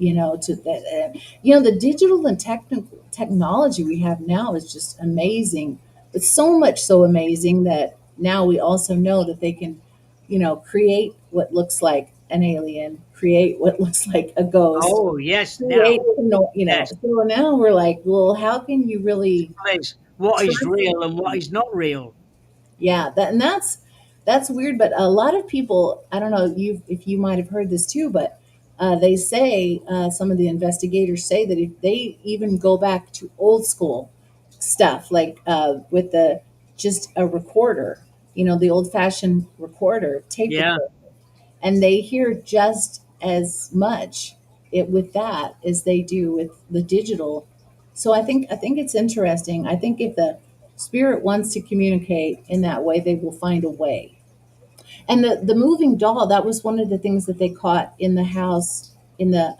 To that, the digital and technical technology we have now is just amazing. It's so much so amazing that now we also know that they can, create what looks like an alien, create what looks like a ghost, Oh, yes. create, Now, yes. So now we're like, well, how can you really Place what is trust real and what anything? is not real. Yeah, that's weird. But a lot of people, I don't know, you if you might have heard this too, but they say, some of the investigators say that if they even go back to old school stuff, like with the just a recorder, the old fashioned recorder, tape Yeah. recorder, and they hear just as much with that as they do with the digital. So I think it's interesting. I think if the spirit wants to communicate in that way, they will find a way. And the moving doll, that was one of the things that they caught in the house. In the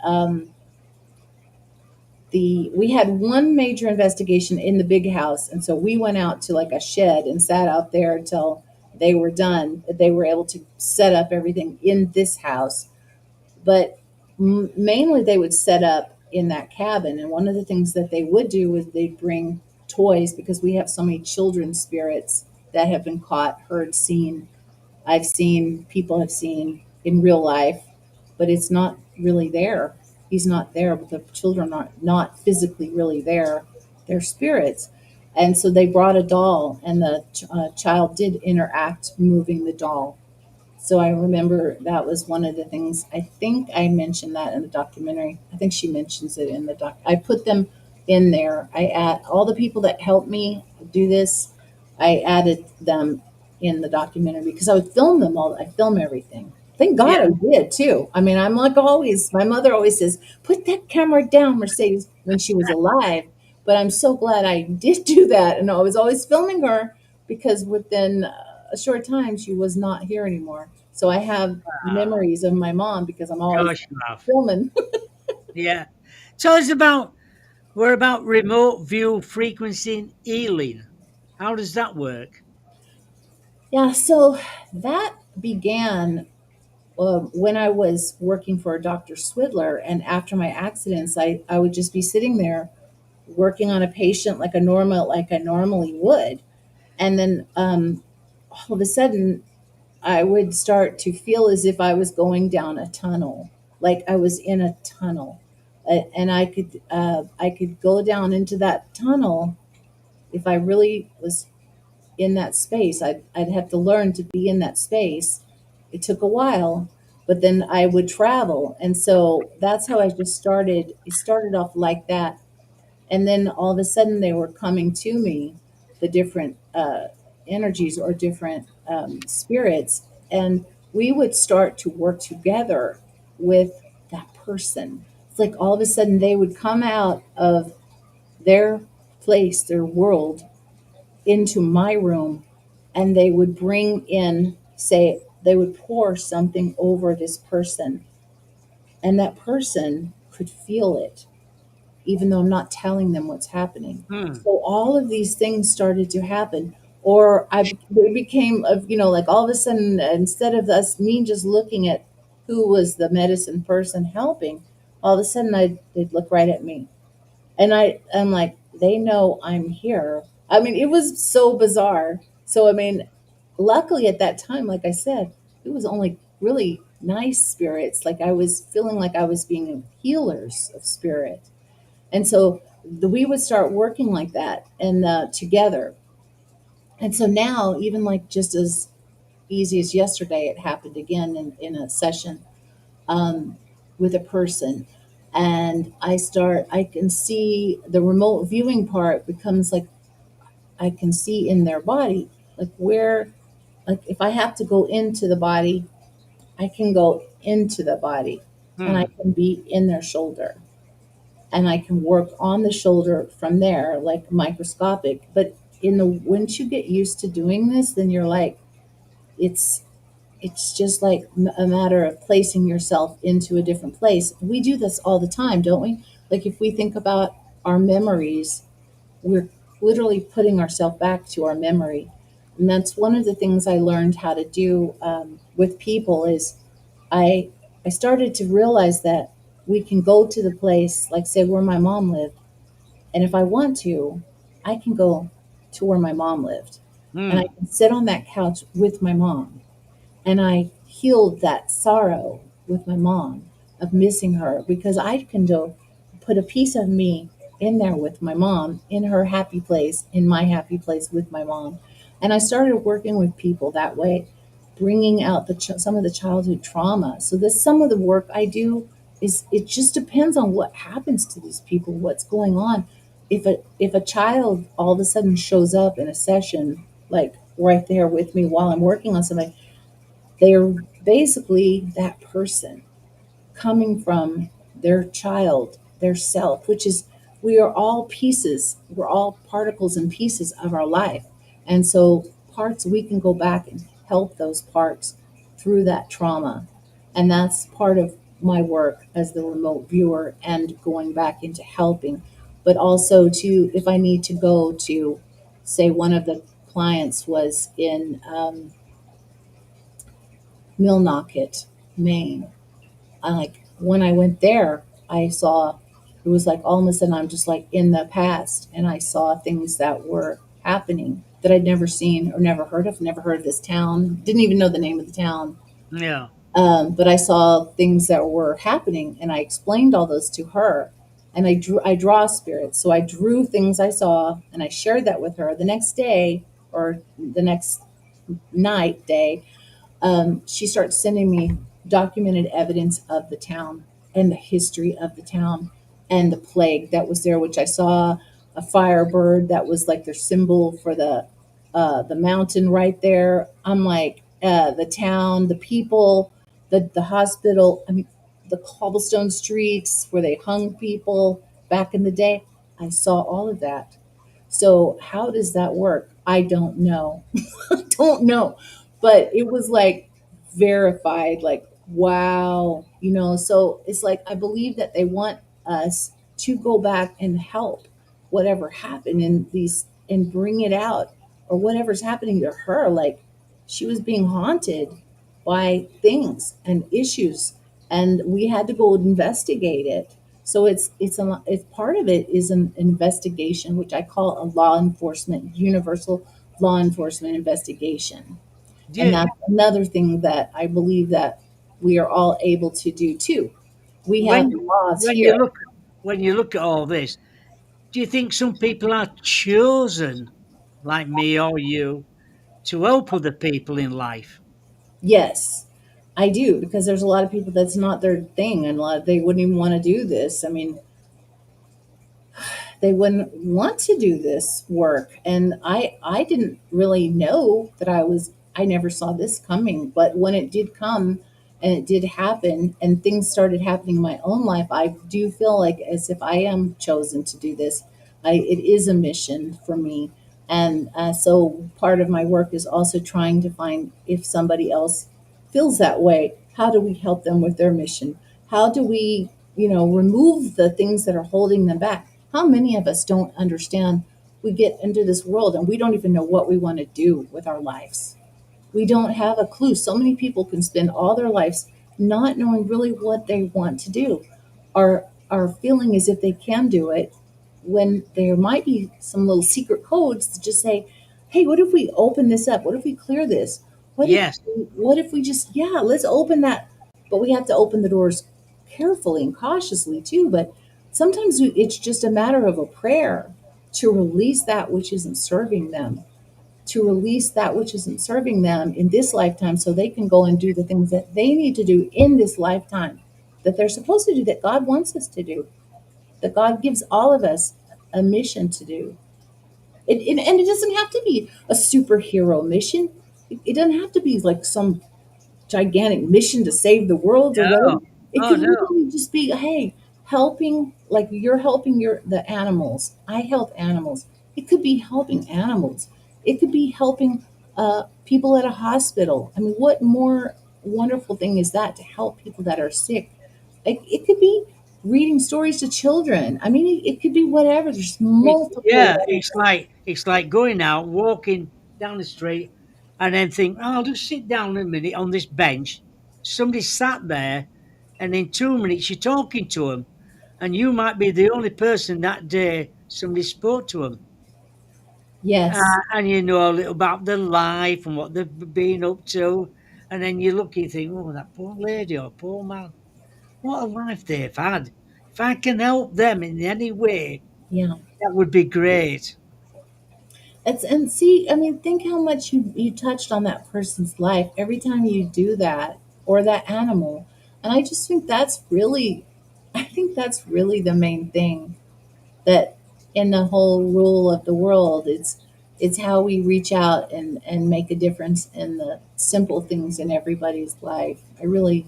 we had one major investigation in the big house, and so we went out to like a shed and sat out there until they were done. They were able to set up everything in this house, but mainly they would set up in that cabin. And one of the things that they would do is they'd bring toys, because we have so many children's spirits that have been caught, heard, seen. I've seen, people have seen in real life, but it's not really there. He's not there, but the children are not physically really there. They're spirits. And so they brought a doll, and the child did interact moving the doll. So I remember that was one of the things. I think I mentioned that in the documentary. I think she mentions it in the doc. I put them in there. I add all the people that helped me do this. I added them in the documentary because I would film them all. I film everything. Thank God Yeah. I did too. I mean, I'm like always. My mother always says, "Put that camera down, Mercedes," when she was alive. But I'm so glad I did do that, and I was always filming her because within a short time she was not here anymore. So I have Ah, memories of my mom because I'm always gosh, you have. filming. Yeah. Tell us about we're about remote view frequency healing. How does that work? Yeah, so that began when I was working for Dr. Swidler, and after my accidents, I would just be sitting there working on a patient like I normally would, and then all of a sudden I would start to feel as if I was going down a tunnel, like I was in a tunnel, and I could go down into that tunnel if I really was in that space. I'd have to learn to be in that space. It took a while, but then I would travel, and so that's how I just started. It started off like that, and then all of a sudden they were coming to me, the different energies or different spirits, and we would start to work together with that person. It's like all of a sudden they would come out of their place, their world, into my room, and they would bring in, say, they would pour something over this person, and that person could feel it even though I'm not telling them what's happening. Hmm. So all of these things started to happen. Or it became of, like all of a sudden, instead of me just looking at who was the medicine person helping, all of a sudden they'd look right at me. And I'm like, they know I'm here. I mean, it was so bizarre. So, I mean, luckily at that time, like I said, it was only really nice spirits. Like I was feeling like I was being healers of spirit. And so we would start working like that and together. And so now, even like just as easy as yesterday, it happened again in a session um, with a person. And I can see the remote viewing part becomes like I can see in their body, like where, like if I have to go into the body, I can go into the body and I Hmm. can be in their shoulder and I can work on the shoulder from there, like microscopic. But once you get used to doing this, then you're like, it's it's just like a matter of placing yourself into a different place. We do this all the time, don't we? Like if we think about our memories, we're literally putting ourselves back to our memory. And that's one of the things I learned how to do with people is I I started to realize that we can go to the place, like say where my mom lived, and if I want to, I can go to where my mom lived, and I Hmm. can sit on that couch with my mom, and I healed that sorrow with my mom of missing her because I can go put a piece of me in there with my mom in her happy place, in my happy place with my mom. And I started working with people that way, bringing out some of the childhood trauma. So this some of the work I do is it just depends on what happens to these people, what's going on. If a child all of a sudden shows up in a session like right there with me while I'm working on something, they're basically that person coming from their child, their self, which is we are all pieces, we're all particles and pieces of our life. And so parts we can go back and help those parts through that trauma. And that's part of my work as the remote viewer and going back into helping. But also to if I need to go to say one of the clients was in Millnocket, Maine. I like when I went there, I saw it was like all of a sudden I'm just like in the past and I saw things that were happening that I'd never seen or never heard of this town, didn't even know the name of the town. Yeah. But I saw things that were happening and I explained all those to her. And I draw spirits. So I drew things I saw and I shared that with her. The next day or the next night day, she starts sending me documented evidence of the town and the history of the town and the plague that was there, which I saw a firebird that was like their symbol for the mountain right there. I'm like the town, the people, the hospital. I mean, the cobblestone streets where they hung people back in the day. I saw all of that. So how does that work? I don't know. Don't know. But it was like verified, like, wow, so it's like I believe that they want us to go back and help whatever happened in these and bring it out or whatever's happening to her. Like she was being haunted by things and issues, and we had to go investigate it. So it's part of it is an investigation, which I call a law enforcement, universal law enforcement investigation. And Yeah. that's another thing that I believe that we are all able to do too. We have When laws when here. you look when you look at all this, do you think some people are chosen, like me or you, to help other people in life? Yes, I do, because there's a lot of people that's not their thing, and they wouldn't even want to do this. I mean, they wouldn't want to do this work, and I didn't really know that I never saw this coming, but when it did come and it did happen and things started happening in my own life, I do feel like as if I am chosen to do this. It is a mission for me, and so part of my work is also trying to find if somebody else feels that way, how do we help them with their mission? How do we, remove the things that are holding them back? How many of us don't understand we get into this world and we don't even know what we want to do with our lives? We don't have a clue. So many people can spend all their lives not knowing really what they want to do, or feeling as if they can do it when there might be some little secret codes to just say, hey, what if we open this up? What if we clear this? Yes. What if we just, yeah, let's open that. But we have to open the doors carefully and cautiously too. But sometimes it's just a matter of a prayer to release that which isn't serving them, to release that which isn't serving them in this lifetime so they can go and do the things that they need to do in this lifetime that they're supposed to do, that God wants us to do, that God gives all of us a mission to do. And it doesn't have to be a superhero mission. It doesn't have to be like some gigantic mission to save the world or No. whatever. It Oh could no. literally just be, hey, helping, like you're helping the animals. I help animals. It could be helping animals. It could be helping. people at a hospital. I mean, what more wonderful thing is that to help people that are sick? It could be reading stories to children. I mean, it could be whatever. There's multiple Yeah, ways. it's like going out, walking down the street, and then think, oh, I'll just sit down a minute on this bench. Somebody sat there, and in 2 minutes you're talking to them, and you might be the only person that day somebody spoke to them, Yes. and you know a little about their life and what they've been up to, and then you look and think, oh, that poor lady or poor man, what a life they've had. If I can help them in any way, Yeah. that would be great. And see, I mean, think how much you touched on that person's life every time you do that, or that animal. And I just think that's really, I think that's really the main thing, that in the whole rule of the world, it's how we reach out and make a difference in the simple things in everybody's life. I really,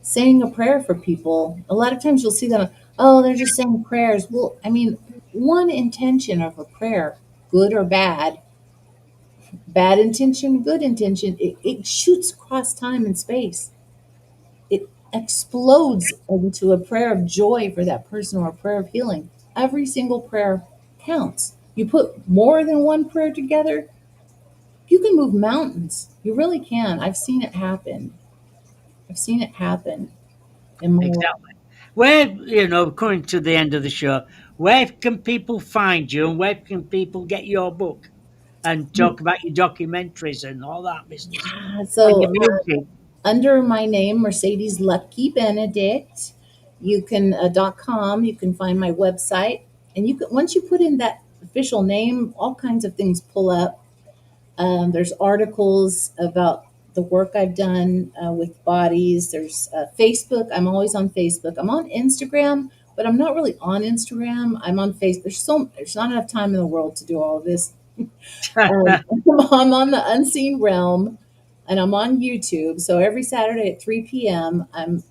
saying a prayer for people, a lot of times you'll see them, oh, they're just saying prayers. Well, I mean, one intention of a prayer, good or bad, bad intention, good intention, it shoots across time and space. It explodes into a prayer of joy for that person, or a prayer of healing. Every single prayer counts. You put more than one prayer together, you can move mountains. You really can. I've seen it happen. I've seen it happen in my life. Exactly. Where, coming to the end of the show, where can people find you and where can people get your book and talk about your documentaries and all that business and your So music? under my name, Mercedes Lucky Benedict. You can .com. You can find my website, and you can, once you put in that official name, all kinds of things pull up. There's articles about the work I've done with bodies. There's Facebook. I'm always on Facebook. I'm on Instagram, but I'm not really on Instagram. I'm on Facebook. There's not enough time in the world to do all of this. I'm on the Unseen Realm, and I'm on YouTube. So every Saturday at 3 p.m., I'm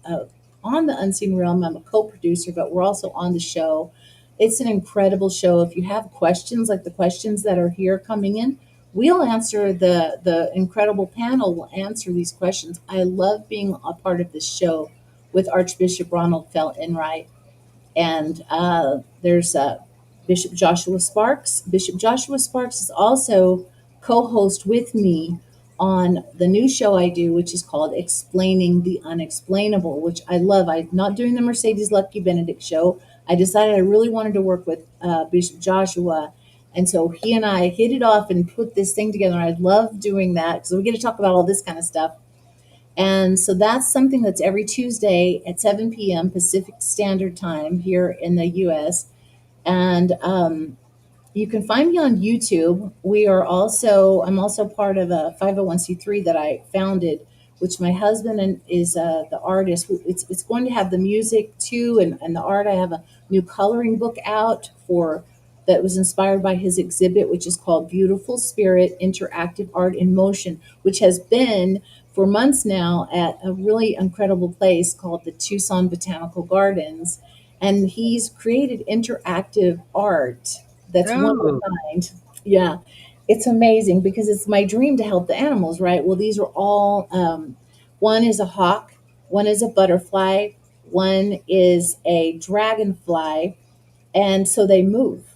on the Unseen Realm. I'm a co-producer, but we're also on the show. It's an incredible show. If you have questions like the questions that are here coming in, we'll answer, the incredible panel will answer these questions. I love being a part of this show with Archbishop Ronald Fell Enright, and there's Bishop Joshua Sparks. Bishop Joshua Sparks is also co-host with me on the new show I do, which is called Explaining the Unexplainable, which I love. I'm not doing the Mercedes Lucky Benedict show. I decided I really wanted to work with Bishop Joshua. And so he and I hit it off and put this thing together. I love doing that because we get to talk about all this kind of stuff. And so that's something that's every Tuesday at 7 p.m. Pacific Standard Time here in the US. And you can find me on YouTube. I'm also part of a 501c3 that I founded, which my husband is the artist. It's going to have the music too, and the art. I have a new coloring book out for that was inspired by his exhibit, which is called Beautiful Spirit Interactive Art in Motion, which has been for months now at a really incredible place called the Tucson Botanical Gardens. And he's created interactive art that's one of Oh, a kind. Yeah, it's amazing because it's my dream to help the animals, right? Well, these are all, one is a hawk, one is a butterfly, one is a dragonfly, and so they move,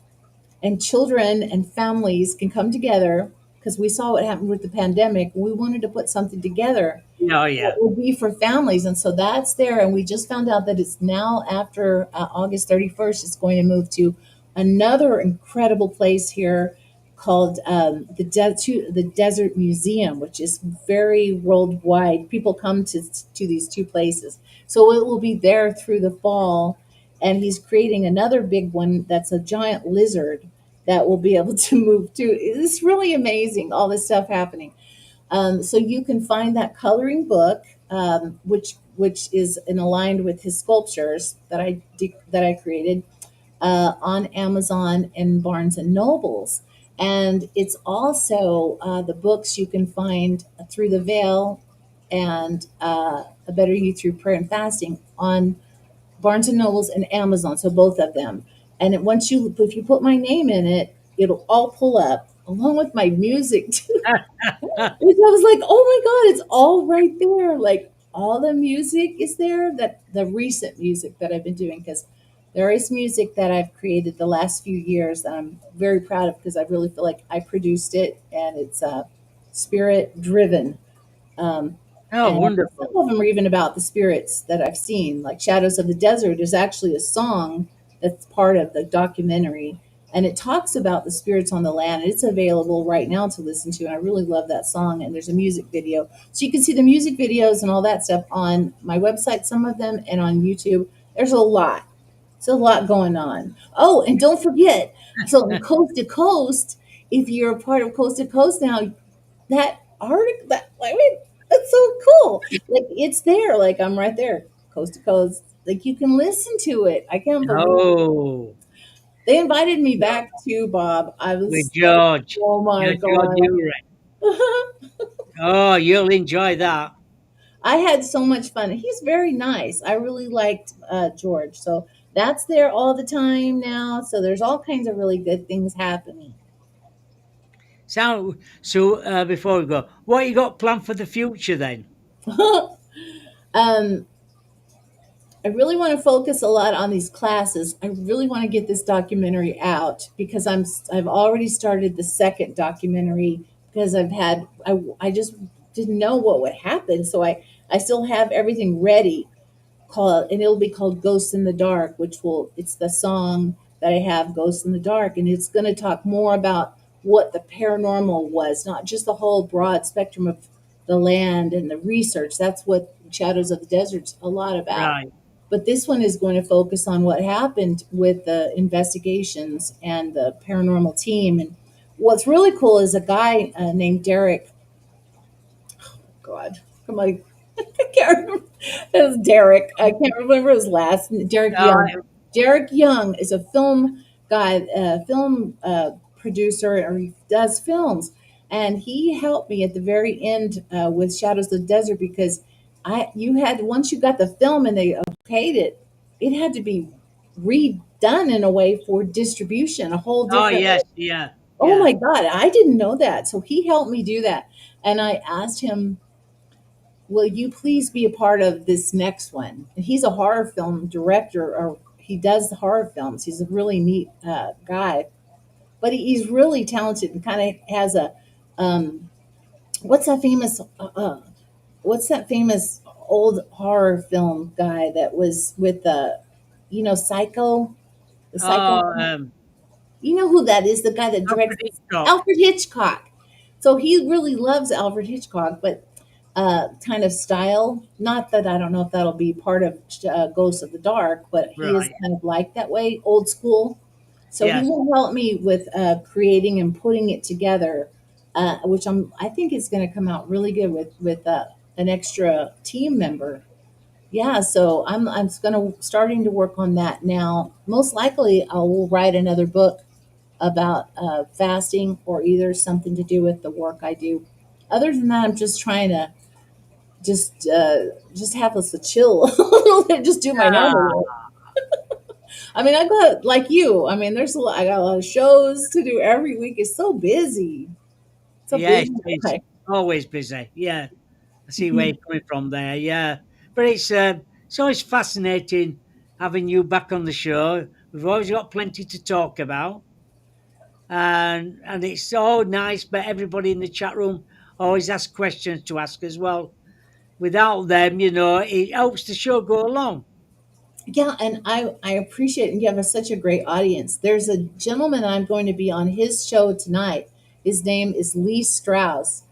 and children and families can come together, because we saw what happened with the pandemic. We wanted to put something together oh that yeah. will be for families, and so that's there. And we just found out that it's now, after August 31st, it's going to move to another incredible place here called the Desert Museum, which is very worldwide. People come to these two places, so it will be there through the fall. And he's creating another big one that's a giant lizard that will be able to move too. It's really amazing, all this stuff happening. So you can find that coloring book, which is in aligned with his sculptures that I created, on Amazon and Barnes and Nobles. And it's also the books you can find through the Veil and A Better You Through Prayer and Fasting on Barnes and Nobles and Amazon. So both of them. And once if you put my name in it, it'll all pull up. along with my music too. Which I was like, oh my God, it's all right there. Like all the music is there, that the recent music that I've been doing, because there is music that I've created the last few years that I'm very proud of because I really feel like I produced it and it's spirit driven. Um, Oh, and some wonderful. of them are even about the spirits that I've seen. Like Shadows of the Desert is actually a song that's part of the documentary. And it talks about the spirits on the land. And it's available right now to listen to. And I really love that song. And there's a music video. So you can see the music videos and all that stuff on my website, some of them, and on YouTube. There's a lot. There's a lot going on. Oh, and don't forget, so in Coast to Coast, if you're a part of Coast to Coast now, that article that I mean that's so cool. Like it's there, like I'm right there, coast to coast. Like you can listen to it. I can't believe Oh, they invited me back too, Bob. I with was like, George. oh my Yeah, George God. Urey. Oh, you'll enjoy that. I had so much fun. He's very nice. I really liked George. So that's there all the time now. So there's all kinds of really good things happening. So, before we go, what you got planned for the future then? um, I really want to focus a lot on these classes. I really want to get this documentary out because I've already started the second documentary because I just didn't know what would happen. So I still have everything ready called, and it'll be called Ghosts in the Dark, it's the song that I have, Ghosts in the Dark, and it's going to talk more about what the paranormal was, not just the whole broad spectrum of the land and the research. That's what Shadows of the Desert's a lot about. Right. But this one is going to focus on what happened with the investigations and the paranormal team. And what's really cool is a guy named Derek. God, come on, I can't remember. It was Derek. I can't remember his last. Derek Young. Uh, Derek Young is a film guy, film producer, or he does films, and he helped me at the very end with Shadows of the Desert because I you had once you got the film and they okayed it, it had to be redone in a way for distribution, a whole oh, different. yes, yeah, Oh yeah. my God, I didn't know that, so he helped me do that, and I asked him, will you please be a part of this next one? And he's a horror film director, or he does the horror films. He's a really neat guy, but he's really talented and kind of has a um, what's that famous what's that famous old horror film guy that was with the Psycho, the Psycho. Oh, You know who that is? The guy that directs Alfred Hitchcock. Alfred Hitchcock. So he really loves Alfred Hitchcock, but kind of style. Not that I don't know if that'll be part of Ghosts of the Dark, but he is Right. kind of like that way, old school. So he Yes. will help me with creating and putting it together, which I think is going to come out really good with an extra team member. Yeah, so I'm going to starting to work on that now. Most likely, I will write another book about fasting or either something to do with the work I do. Other than that, I'm just trying to just uh, just have us a chill, just do my normal Ah, work. I mean, I got like you. I mean, I got a lot of shows to do every week. It's so busy. It's a yes, busy it's life. always busy. Yeah, I see where Mhm. you're coming from there. Yeah, but it's always fascinating having you back on the show. We've always got plenty to talk about, and it's so nice. But everybody in the chat room always has questions to ask as well. Without them, it helps the show go along. Yeah, and I appreciate it. You have such a great audience. There's a gentleman I'm going to be on his show tonight. His name is Lee Strauss,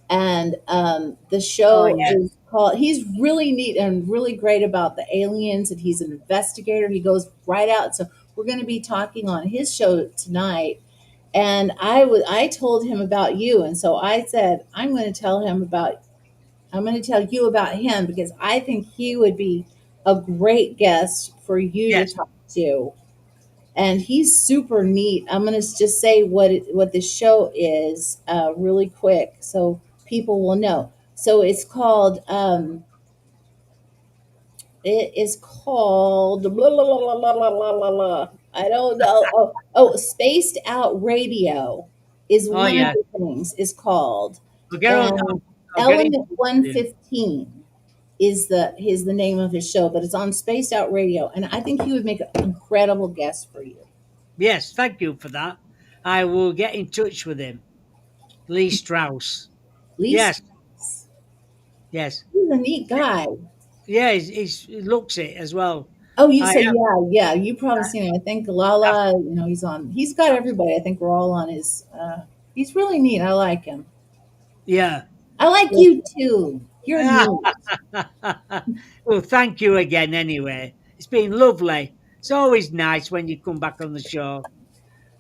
and the Oh show yeah, is called. He's really neat and really great about the aliens, and he's an investigator. He goes right out. So we're going to be talking on his show tonight. And I told him about you, and so I said I'm going to tell you about him because I think he would be a great guest for you to yes, talk to. And he's super neat. I'm going to just say what the show is really quick so people will know. So it is called blah, blah, blah, blah, blah, blah, blah, blah. I don't know. Oh, Spaced Out Radio. is Oh one of yeah. the things is called, I'll get on. and I'll get in Element touch with him. 115 is the name of his show, but it's on Spaced Out Radio, and I think he would make an incredible guest for you. Yes, thank you for that. I will get in touch with him. Lee Strauss. Least Yes, yes, he's a neat guy. yeah. He looks it as well. Oh, you I say have. yeah. You probably seen it. I think Lala. He's on. He's got everybody. I think we're all on his. He's really neat. I like him. Yeah. I like you too. You're neat. Well, thank you again. Anyway, it's been lovely. It's always nice when you come back on the show,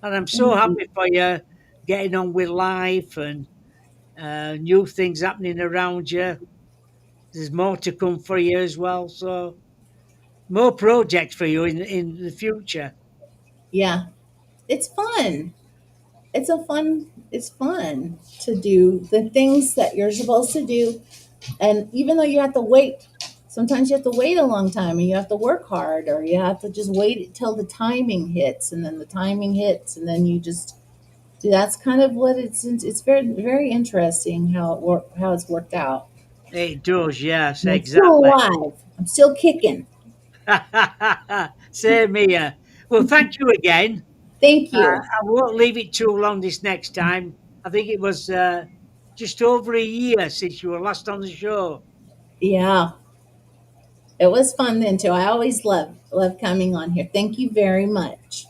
and I'm so Thank you. happy for you getting on with life and new things happening around you. There's more to come for you as well. So more projects for you in the future. Yeah, it's fun. It's fun to do the things that you're supposed to do. And even though you have to wait, sometimes you have to wait a long time and you have to work hard, or you have to just wait till the timing hits, and then the timing hits, and then you just do. That's kind of what it's very, very interesting how it's worked out. It does, yes, And I'm still exactly. alive. I'm still kicking. Same here. Well, thank you again. Thank Uh, you. I won't leave it too long this next time. I think it was just over a year since you were last on the show. Yeah, it was fun then too. I always love coming on here. Thank you very much.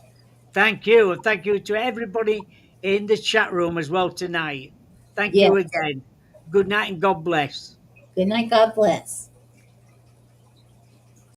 Thank you. And thank you to everybody in the chat room as well tonight. Thank you Yes. again. Good night and God bless. Good night. God bless.